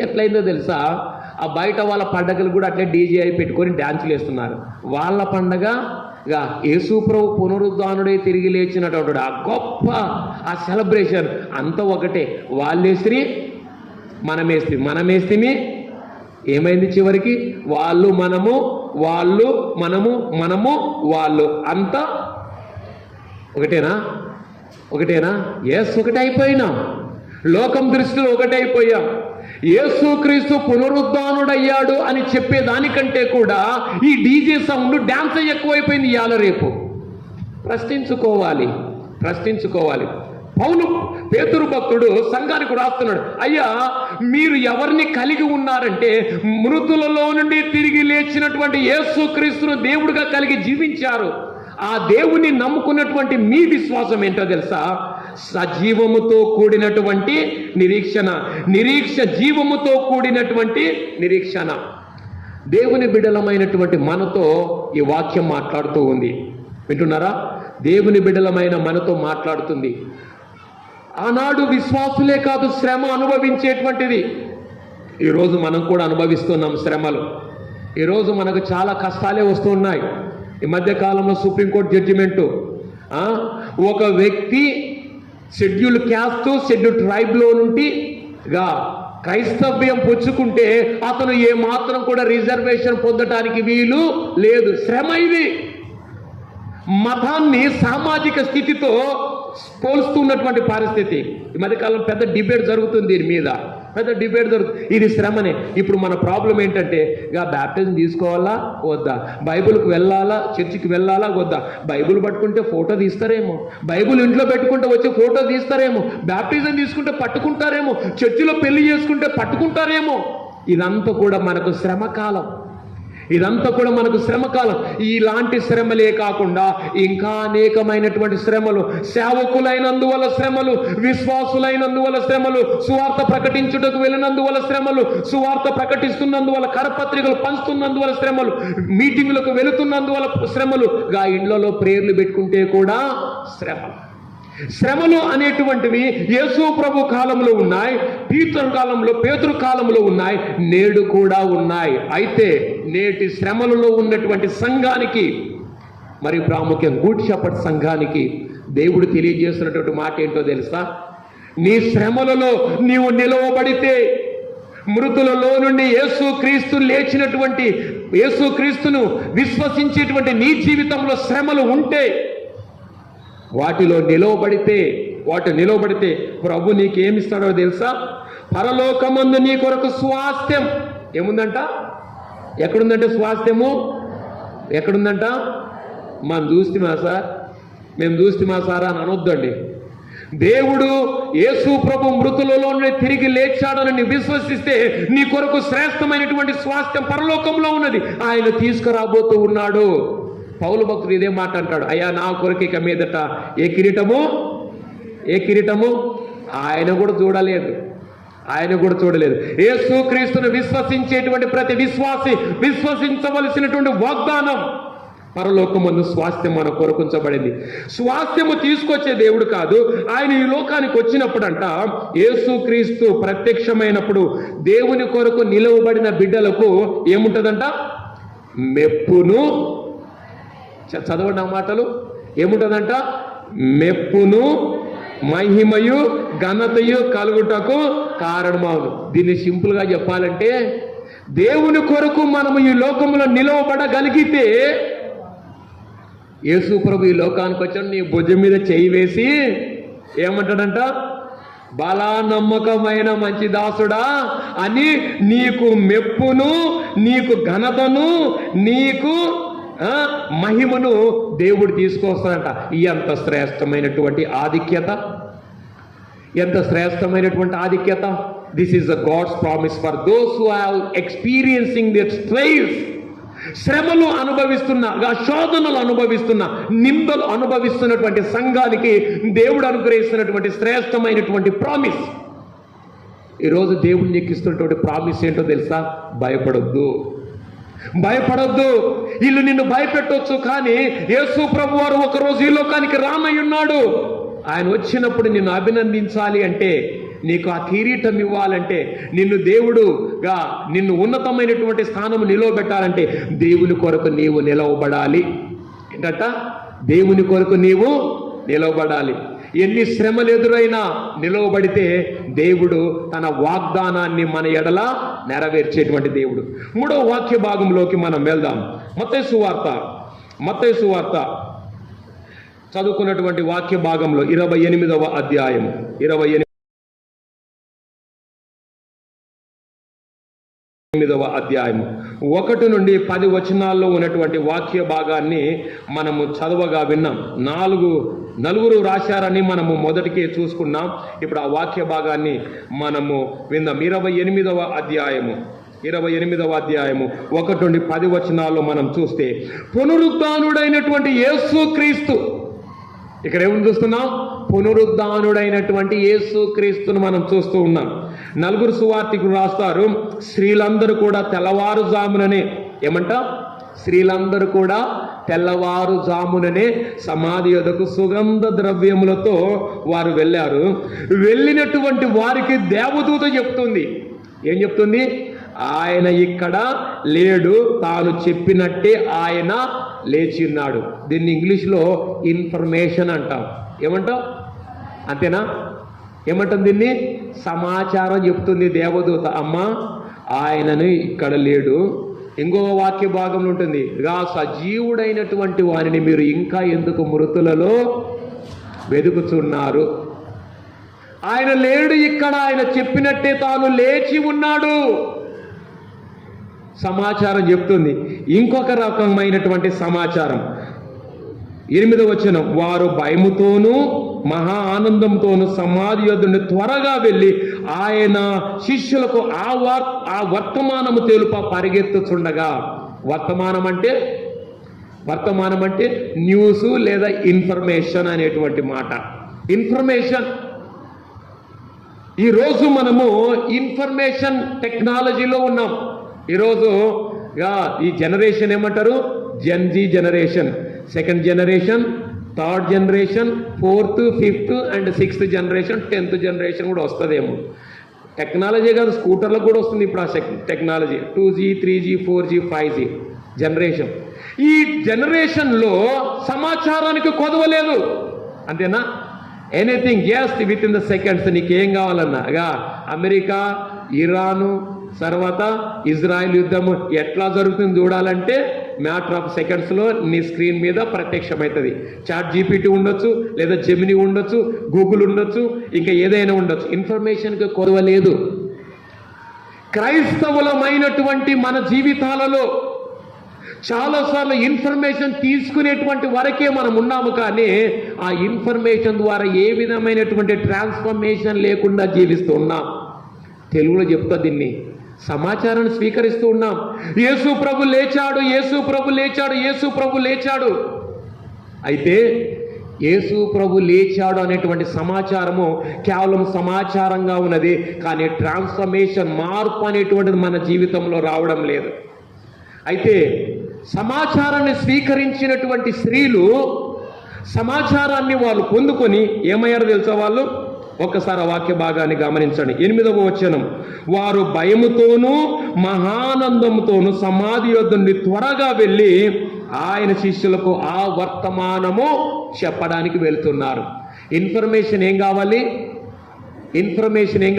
ఎట్లయిందో తెలుసా? ఆ బయట వాళ్ళ పండగలు కూడా అట్లే డీజే అయి పెట్టుకొని డ్యాన్సులు వేస్తున్నారు. వాళ్ళ పండగగా యేసు ప్రభు పునరుద్ధానుడే తిరిగి లేచినటువంటి ఆ గొప్ప ఆ సెలబ్రేషన్ అంతా ఒకటే. వాళ్ళేస్త్రీ మనమేస్త్రీ ఏమైంది చివరికి? వాళ్ళు మనము అంతా ఒకటేనా? ఎస్, ఒకటే అయిపోయినాం. లోకం దృష్టిలో ఒకటే అయిపోయాం. యేసుక్రీస్తు పునరుద్ధానుడయ్యాడు అని చెప్పేదానికంటే కూడా ఈ డీజే సౌండ్ డ్యాన్స్ ఎక్కువైపోయింది ఇవాళ రేపు. ప్రశ్నించుకోవాలి. పేతురు భక్తుడు సంఘానికి రాస్తున్నాడు, అయ్యా మీరు ఎవరిని కలిగి ఉన్నారంటే మృతులలో నుండి తిరిగి లేచినటువంటి యేసుక్రీస్తును దేవుడిగా కలిగి జీవించారు. ఆ దేవుని నమ్ముకున్నటువంటి మీ విశ్వాసం ఏంటో తెలుసా? సజీవముతో కూడినటువంటి జీవముతో కూడినటువంటి నిరీక్షణ. దేవుని బిడ్డలమైనటువంటి మనతో ఈ వాక్యం మాట్లాడుతూ ఉంది. వింటున్నారా? దేవుని బిడ్డలమైన మనతో మాట్లాడుతుంది. ఆనాడు విశ్వాసులే కాదు శ్రమ అనుభవించేటువంటిది. ఈరోజు మనం కూడా అనుభవిస్తున్నాం శ్రమలు. ఈరోజు మనకు చాలా కష్టాలే వస్తున్నాయి. ఈ మధ్యకాలంలో సుప్రీంకోర్టు జడ్జిమెంటు, ఒక వ్యక్తి షెడ్యూల్ క్యాస్ట్ షెడ్యూల్ ట్రైబ్లో నుండి క్రైస్తవ్యం పుచ్చుకుంటే అతను ఏమాత్రం కూడా రిజర్వేషన్ పొందటానికి వీలు లేదు. శ్రమ ఇది. మతాన్ని సామాజిక స్థితితో పోల్స్తున్నటువంటి పరిస్థితి. ఈ మధ్యకాలం పెద్ద డిబేట్ జరుగుతుంది దీని మీద, ఇది శ్రమనే. ఇప్పుడు మన ప్రాబ్లం ఏంటంటే బ్యాప్టిజం తీసుకోవాలా వద్దా, బైబిల్కి వెళ్ళాలా, చర్చికి వెళ్ళాలా వద్దా, బైబిల్ పట్టుకుంటే ఫోటో తీస్తారేమో, బైబిల్ ఇంట్లో పెట్టుకుంటే వచ్చి ఫోటో తీస్తారేమో, బ్యాప్టిజం తీసుకుంటే పట్టుకుంటారేమో, చర్చిలో పెళ్లి చేసుకుంటే పట్టుకుంటారేమో. ఇదంతా కూడా మనకు శ్రమకాలం. ఇలాంటి శ్రమలే కాకుండా ఇంకా అనేకమైనటువంటి శ్రమలు, సేవకులైనందువల్ల శ్రమలు, విశ్వాసులైనందువల్ల శ్రమలు, సువార్త ప్రకటించుటకు వెళ్ళినందువల్ల శ్రమలు, సువార్త ప్రకటిస్తున్నందువల్ల కరపత్రికలు పంచుతున్నందువల్ల శ్రమలు, మీటింగులకు వెళుతున్నందువల్ల శ్రమలు, ఇళ్లలో ప్రేయర్లు పెట్టుకుంటే కూడా శ్రమలు అనేటువంటివి యేసు ప్రభు కాలంలో ఉన్నాయి, పేతురు కాలంలో ఉన్నాయి, నేడు కూడా ఉన్నాయి. అయితే నేటి శ్రమలలో ఉన్నటువంటి సంఘానికి, మరి ప్రాముఖ్యం గుడ్ షెపర్డ్ సంఘానికి దేవుడు తెలియజేస్తున్నటువంటి మాట ఏంటో తెలుసా? నీ శ్రమలలో నీవు నిలవబడితే, మృతులలో నుండి యేసుక్రీస్తును విశ్వసించేటువంటి నీ జీవితంలో శ్రమలు ఉంటే, వాటిలో నిలవబడితే ప్రభు నీకేమిస్తాడో తెలుసా? పరలోకమందు నీ కొరకు స్వాస్థ్యం ఏముందంట? ఎక్కడుందంటే స్వాస్థ్యము ఎక్కడుందంట? మేము చూస్తేమా సార్ అని అనొద్దండి. దేవుడు యేసు ప్రభు మృతులలో తిరిగి లేచాడని విశ్వసిస్తే నీ కొరకు శ్రేష్టమైనటువంటి స్వాస్థ్యం పరలోకంలో ఉన్నది. ఆయన తీసుకురాబోతూ ఉన్నాడు. పౌలు భక్తుడు ఇదే మాట అంటాడు, అయ్యా నా కొరకు ఇక మీదట ఏ కిరీటము ఆయన కూడా చూడలేదు. యేసుక్రీస్తును విశ్వసించేటువంటి ప్రతి విశ్వాసి విశ్వసించవలసినటువంటి వాగ్దానం పరలోకమందు స్వాస్థ్యం మన కొరకు ఉంచబడింది. స్వాస్థ్యము తీసుకొచ్చే దేవుడు కాదు. ఆయన ఈ లోకానికి వచ్చినప్పుడంట, యేసుక్రీస్తు ప్రత్యక్షమైనప్పుడు దేవుని కొరకు నిలవబడిన బిడ్డలకు ఏముంటుందంట? మెప్పును. చదవండి ఆ మాటలు. ఏముంటుందంట? మెప్పును, మహిమయు, ఘనతయు కలుగుటకు కారణమవును. దీన్ని సింపుల్గా చెప్పాలంటే, దేవుని కొరకు మనము ఈ లోకంలో నిలవబడగలిగితే, యేసు ప్రభు ఈ లోకానికి వచ్చాడు, నీ భుజం మీద చేయి వేసి ఏమంటాడంట? బలా నమ్మకమైన మంచి దాసుడా అని నీకు మెప్పును, నీకు ఘనతను, నీకు మహిమను దేవుడు తీసుకొస్తాడంట. ఎంత శ్రేష్టమైనటువంటి ఆధిక్యత! ఎంత శ్రేష్టమైనటువంటి ఆధిక్యత! This is the God's promise for those who have experiencing the trials. శ్రమలు అనుభవిస్తున్న, శోధనలు అనుభవిస్తున్న, నిందలు అనుభవిస్తున్నటువంటి సంఘానికి దేవుడు అనుగ్రహిస్తున్నటువంటి శ్రేష్టమైనటువంటి ప్రామిస్. ఈరోజు దేవుడు నీకు ఇస్తున్నటువంటి ప్రామిస్ ఏంటో తెలుసా? భయపడొద్దు, భయపడొద్దు. వీళ్ళు నిన్ను భయపెట్టొచ్చు, కానీ యేసు ప్రభు వారు ఒకరోజు ఈ లోకానికి రానయ్యున్నాడు. ఆయన వచ్చినప్పుడు నిన్ను అభినందించాలి అంటే, నీకు ఆ కిరీటం ఇవ్వాలంటే, నిన్ను దేవుడుగా, నిన్ను ఉన్నతమైనటువంటి స్థానం నిలవబెట్టాలంటే దేవుని కొరకు నీవు నిలవబడాలి. ఏంటంట? దేవుని కొరకు నీవు నిలవబడాలి. ఎన్ని శ్రమలు ఎదురైనా నిలవబడితే దేవుడు తన వాగ్దానాన్ని మన ఎడల నెరవేర్చేటువంటి దేవుడు. మూడవ వాక్య భాగంలోకి మనం వెళ్దాం. మత్తయి సువార్త చదువుకున్నటువంటి వాక్య భాగంలో 28వ అధ్యాయం 28వ అధ్యాయం 1 నుండి 10 వచనాల్లో ఉన్నటువంటి వాక్య భాగాన్ని మనము చదవగా విన్నాం. నలుగురు రాశారని మనము మొదటికే చూసుకున్నాం. ఇప్పుడు ఆ వాక్య భాగాన్ని మనము విందాం. 28వ అధ్యాయము 1 నుండి 10 వచనాల్లో మనం చూస్తే, పునరుద్ధానుడైనటువంటి యేసుక్రీస్తు. ఇక్కడ ఏమని చూస్తున్నాం? పునరుద్ధానుడైనటువంటి యేసుక్రీస్తును మనం చూస్తూ ఉన్నాం. 4 సువార్తికులు రాస్తారు, స్త్రీలందరూ కూడా తెల్లవారుజాముననే, స్త్రీలందరూ కూడా తెల్లవారుజాముననే సమాధి యొద్దకు సుగంధ ద్రవ్యములతో వారు వెళ్ళారు. వెళ్ళినటువంటి వారికి దేవదూత చెప్తుంది. ఏం చెప్తుంది? ఆయన ఇక్కడ లేడు, తాను చెప్పినట్టే ఆయన లేచి ఉన్నాడు. దీన్ని ఇంగ్లీష్లో ఇన్ఫర్మేషన్ అంటాం. ఏమంటాం? అంతేనా? ఏమంటాం దీన్ని? సమాచారం చెప్తుంది దేవదూత. అమ్మ, ఆయనను ఇక్కడ లేడు. ఇంకో వాక్య భాగంలో ఉంటుంది, సజీవుడైనటువంటి వారిని మీరు ఇంకా ఎందుకు మృతులలో వెతుకుతున్నారు? ఆయన లేడు ఇక్కడ, ఆయన చెప్పినట్టే తాను లేచి ఉన్నాడు. సమాచారం చెప్తుంది. ఇంకొక రకమైనటువంటి సమాచారం 8వ వచనం, వారు భయముతోనూ మహా ఆనందంతోనూ సమాధి యొద్దకు త్వరగా వెళ్ళి ఆయన శిష్యులకు ఆ వర్తమానము తెలుప పరిగెత్తుచుండగా. వర్తమానం అంటే న్యూస్ లేదా ఇన్ఫర్మేషన్ అనేటువంటి మాట. ఇన్ఫర్మేషన్. ఈరోజు మనము ఇన్ఫర్మేషన్ టెక్నాలజీలో ఉన్నాం. ఈరోజు ఈ జనరేషన్ ఏమంటారు? Gen Z generation, 2nd generation, 3rd generation, 4th, 5th and 6th generation, 10th generation కూడా వస్తుందేమో. టెక్నాలజీ కాదు, స్కూటర్లకు కూడా వస్తుంది ఇప్పుడు ఆ technology. 2G, 3G, 4G, 5G generation. ఈ జనరేషన్లో సమాచారానికి కొదవలేదు. అంతేనా? Anything just with in the seconds. నీకేం కావాలన్నా అమెరికా, ఇరాను, తర్వాత ఇజ్రాయెల్ యుద్ధము ఎట్లా జరుగుతుంది చూడాలంటే మ్యాటర్ ఆఫ్ సెకండ్స్లో నీ స్క్రీన్ మీద ప్రత్యక్షమవుతుంది. చాట్ జీపీటీ ఉండొచ్చు, లేదా జెమిని ఉండొచ్చు, గూగుల్ ఉండొచ్చు, ఇంకా ఏదైనా ఉండొచ్చు. ఇన్ఫర్మేషన్కి కొదవలేదు. క్రైస్తవులమైనటువంటి మన జీవితాలలో చాలాసార్లు ఇన్ఫర్మేషన్ తీసుకునేటువంటి వరకే మనం ఉన్నాము, కానీ ఆ ఇన్ఫర్మేషన్ ద్వారా ఏ విధమైనటువంటి ట్రాన్స్ఫర్మేషన్ లేకుండా జీవిస్తూ ఉన్నాం. తెలుగులో చెప్తా దీన్ని, సమాచారాన్ని స్వీకరిస్తూ ఉన్నాం. యేసు ప్రభు లేచాడు, యేసు ప్రభు లేచాడు, యేసు ప్రభు లేచాడు. అయితే యేసు ప్రభు లేచాడు అనేటువంటి సమాచారము కేవలం సమాచారంగా ఉన్నది, కానీ ట్రాన్స్ఫర్మేషన్, మార్పు అనేటువంటిది మన జీవితంలో రావడం లేదు. అయితే సమాచారాన్ని స్వీకరించినటువంటి స్త్రీలు సమాచారాన్ని వాళ్ళు పొందుకొని ఏమయ్యారో తెలుసా వాళ్ళు? ఒక్కసారి ఆ వాక్య భాగాన్ని గమనించండి. 8వ వచనం, వారు భయముతోనూ మహానందంతోనూ సమాధి యొద్ద నుండి త్వరగా వెళ్ళి ఆయన శిష్యులకు ఆ వర్తమానము చెప్పడానికి వెళ్తున్నారు. ఇన్ఫర్మేషన్ ఏం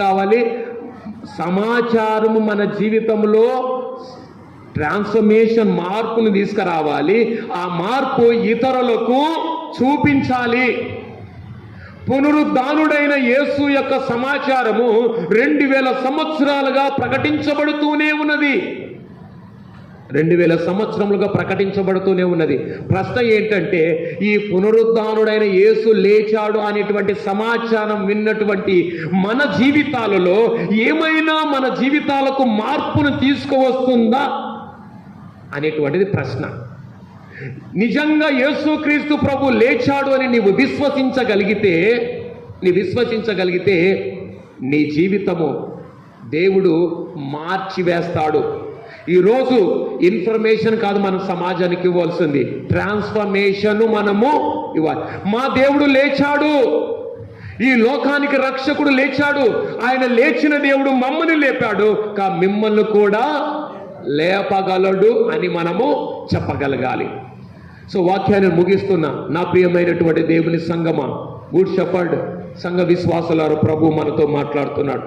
కావాలి? సమాచారము మన జీవితంలో ట్రాన్స్ఫర్మేషన్, మార్పును తీసుకురావాలి. ఆ మార్పు ఇతరులకు చూపించాలి. పునరుద్ధానుడైన యేసు యొక్క సమాచారము 2000 సంవత్సరాలుగా ప్రకటించబడుతూనే ఉన్నది. 2000 సంవత్సరములుగా ప్రకటించబడుతూనే ఉన్నది. ప్రశ్న ఏంటంటే, ఈ పునరుద్ధానుడైన యేసు లేచాడు అనేటువంటి సమాచారం విన్నటువంటి మన జీవితాలలో ఏమైనా మన జీవితాలకు మార్పును తీసుకువస్తుందా అనేటువంటిది ప్రశ్న. నిజంగా యేసుక్రీస్తు ప్రభు లేచాడు అని నీవు విశ్వసించగలిగితే నీ జీవితము దేవుడు మార్చివేస్తాడు. ఈరోజు ఇన్ఫర్మేషన్ కాదు మనం సమాజానికి ఇవ్వాల్సింది, ట్రాన్స్ఫర్మేషన్ మనము ఇవ్వాలి. మా దేవుడు లేచాడు, ఈ లోకానికి రక్షకుడు లేచాడు, ఆయన లేచిన దేవుడు మమ్మల్ని లేపాడు, మిమ్మల్ని కూడా లేపగలడు అని మనము చెప్పగలగాలి. సో వాక్యాన్ని ముగిస్తున్నా. నా ప్రియమైనటువంటి దేవుని సంగమా, గుడ్ షెపర్డ్ సంఘ విశ్వాసులారు, ప్రభు మనతో మాట్లాడుతున్నాడు.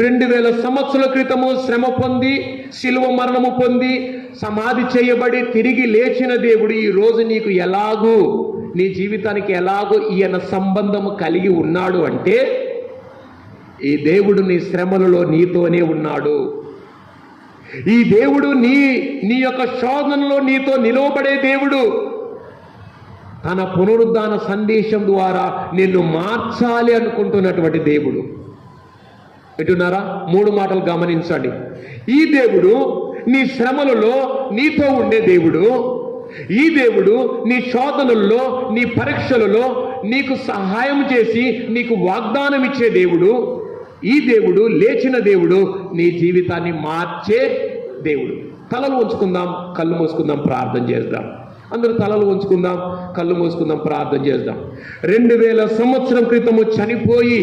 2000 సంవత్సరాల క్రితము శ్రమ పొంది, శిలువ మరణము పొంది, సమాధి చేయబడి తిరిగి లేచిన దేవుడు ఈ రోజు నీకు నీ జీవితానికి ఎలాగూ ఈయన సంబంధము కలిగి ఉన్నాడు అంటే, ఈ దేవుడు నీ శ్రమలలో నీతోనే ఉన్నాడు. ఈ దేవుడు నీ యొక్క శోధనలో నీతో నిలవబడే దేవుడు. తన పునరుద్ధాన సందేశం ద్వారా నిన్ను మార్చాలి అనుకుంటున్నటువంటి దేవుడు. వింటున్నారా? 3 మాటలు గమనించండి. ఈ దేవుడు నీ శ్రమలలో నీతో ఉండే దేవుడు. ఈ దేవుడు నీ శోధనల్లో, నీ పరీక్షలలో నీకు సహాయం చేసి నీకు వాగ్దానం ఇచ్చే దేవుడు. ఈ దేవుడు లేచిన దేవుడు, నీ జీవితాన్ని మార్చే దేవుడు. తలలు ఉంచుకుందాం, కళ్ళు మూసుకుందాం, ప్రార్థన చేద్దాం. అందరూ తలలు ఉంచుకుందాం, కళ్ళు మూసుకుందాం, ప్రార్థన చేద్దాం. 2000 సంవత్సరం క్రితము చనిపోయి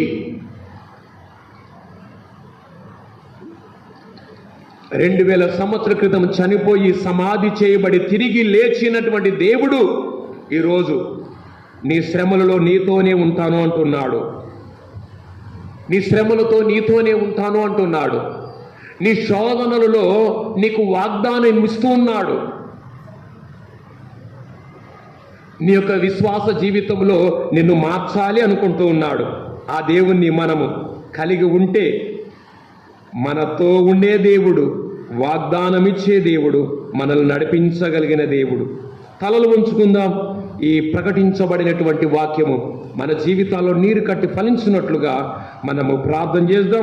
2000 సంవత్సరాల క్రితం చనిపోయి సమాధి చేయబడి తిరిగి లేచినటువంటి దేవుడు ఈరోజు నీ శ్రమలలో నీతోనే ఉంటాను అంటున్నాడు. నీ శ్రమలతో నీతోనే ఉంటాను అంటున్నాడు. నీ శోధనలలో నీకు వాగ్దానం ఇస్తూ ఉన్నాడు. నీ యొక్క విశ్వాస జీవితంలో నిన్ను మార్చాలి అనుకుంటూ ఉన్నాడు. ఆ దేవుణ్ణి మనము కలిగి ఉంటే, మనతో ఉండే దేవుడు, వాగ్దానం ఇచ్చే దేవుడు, మనల్ని నడిపించగలిగిన దేవుడు. తలలు ఉంచుకుందాం. ఈ ప్రకటించబడినటువంటి వాక్యము మన జీవితాల్లో నీరు కట్టి ఫలించినట్లుగా మనము ప్రార్థన చేద్దాం.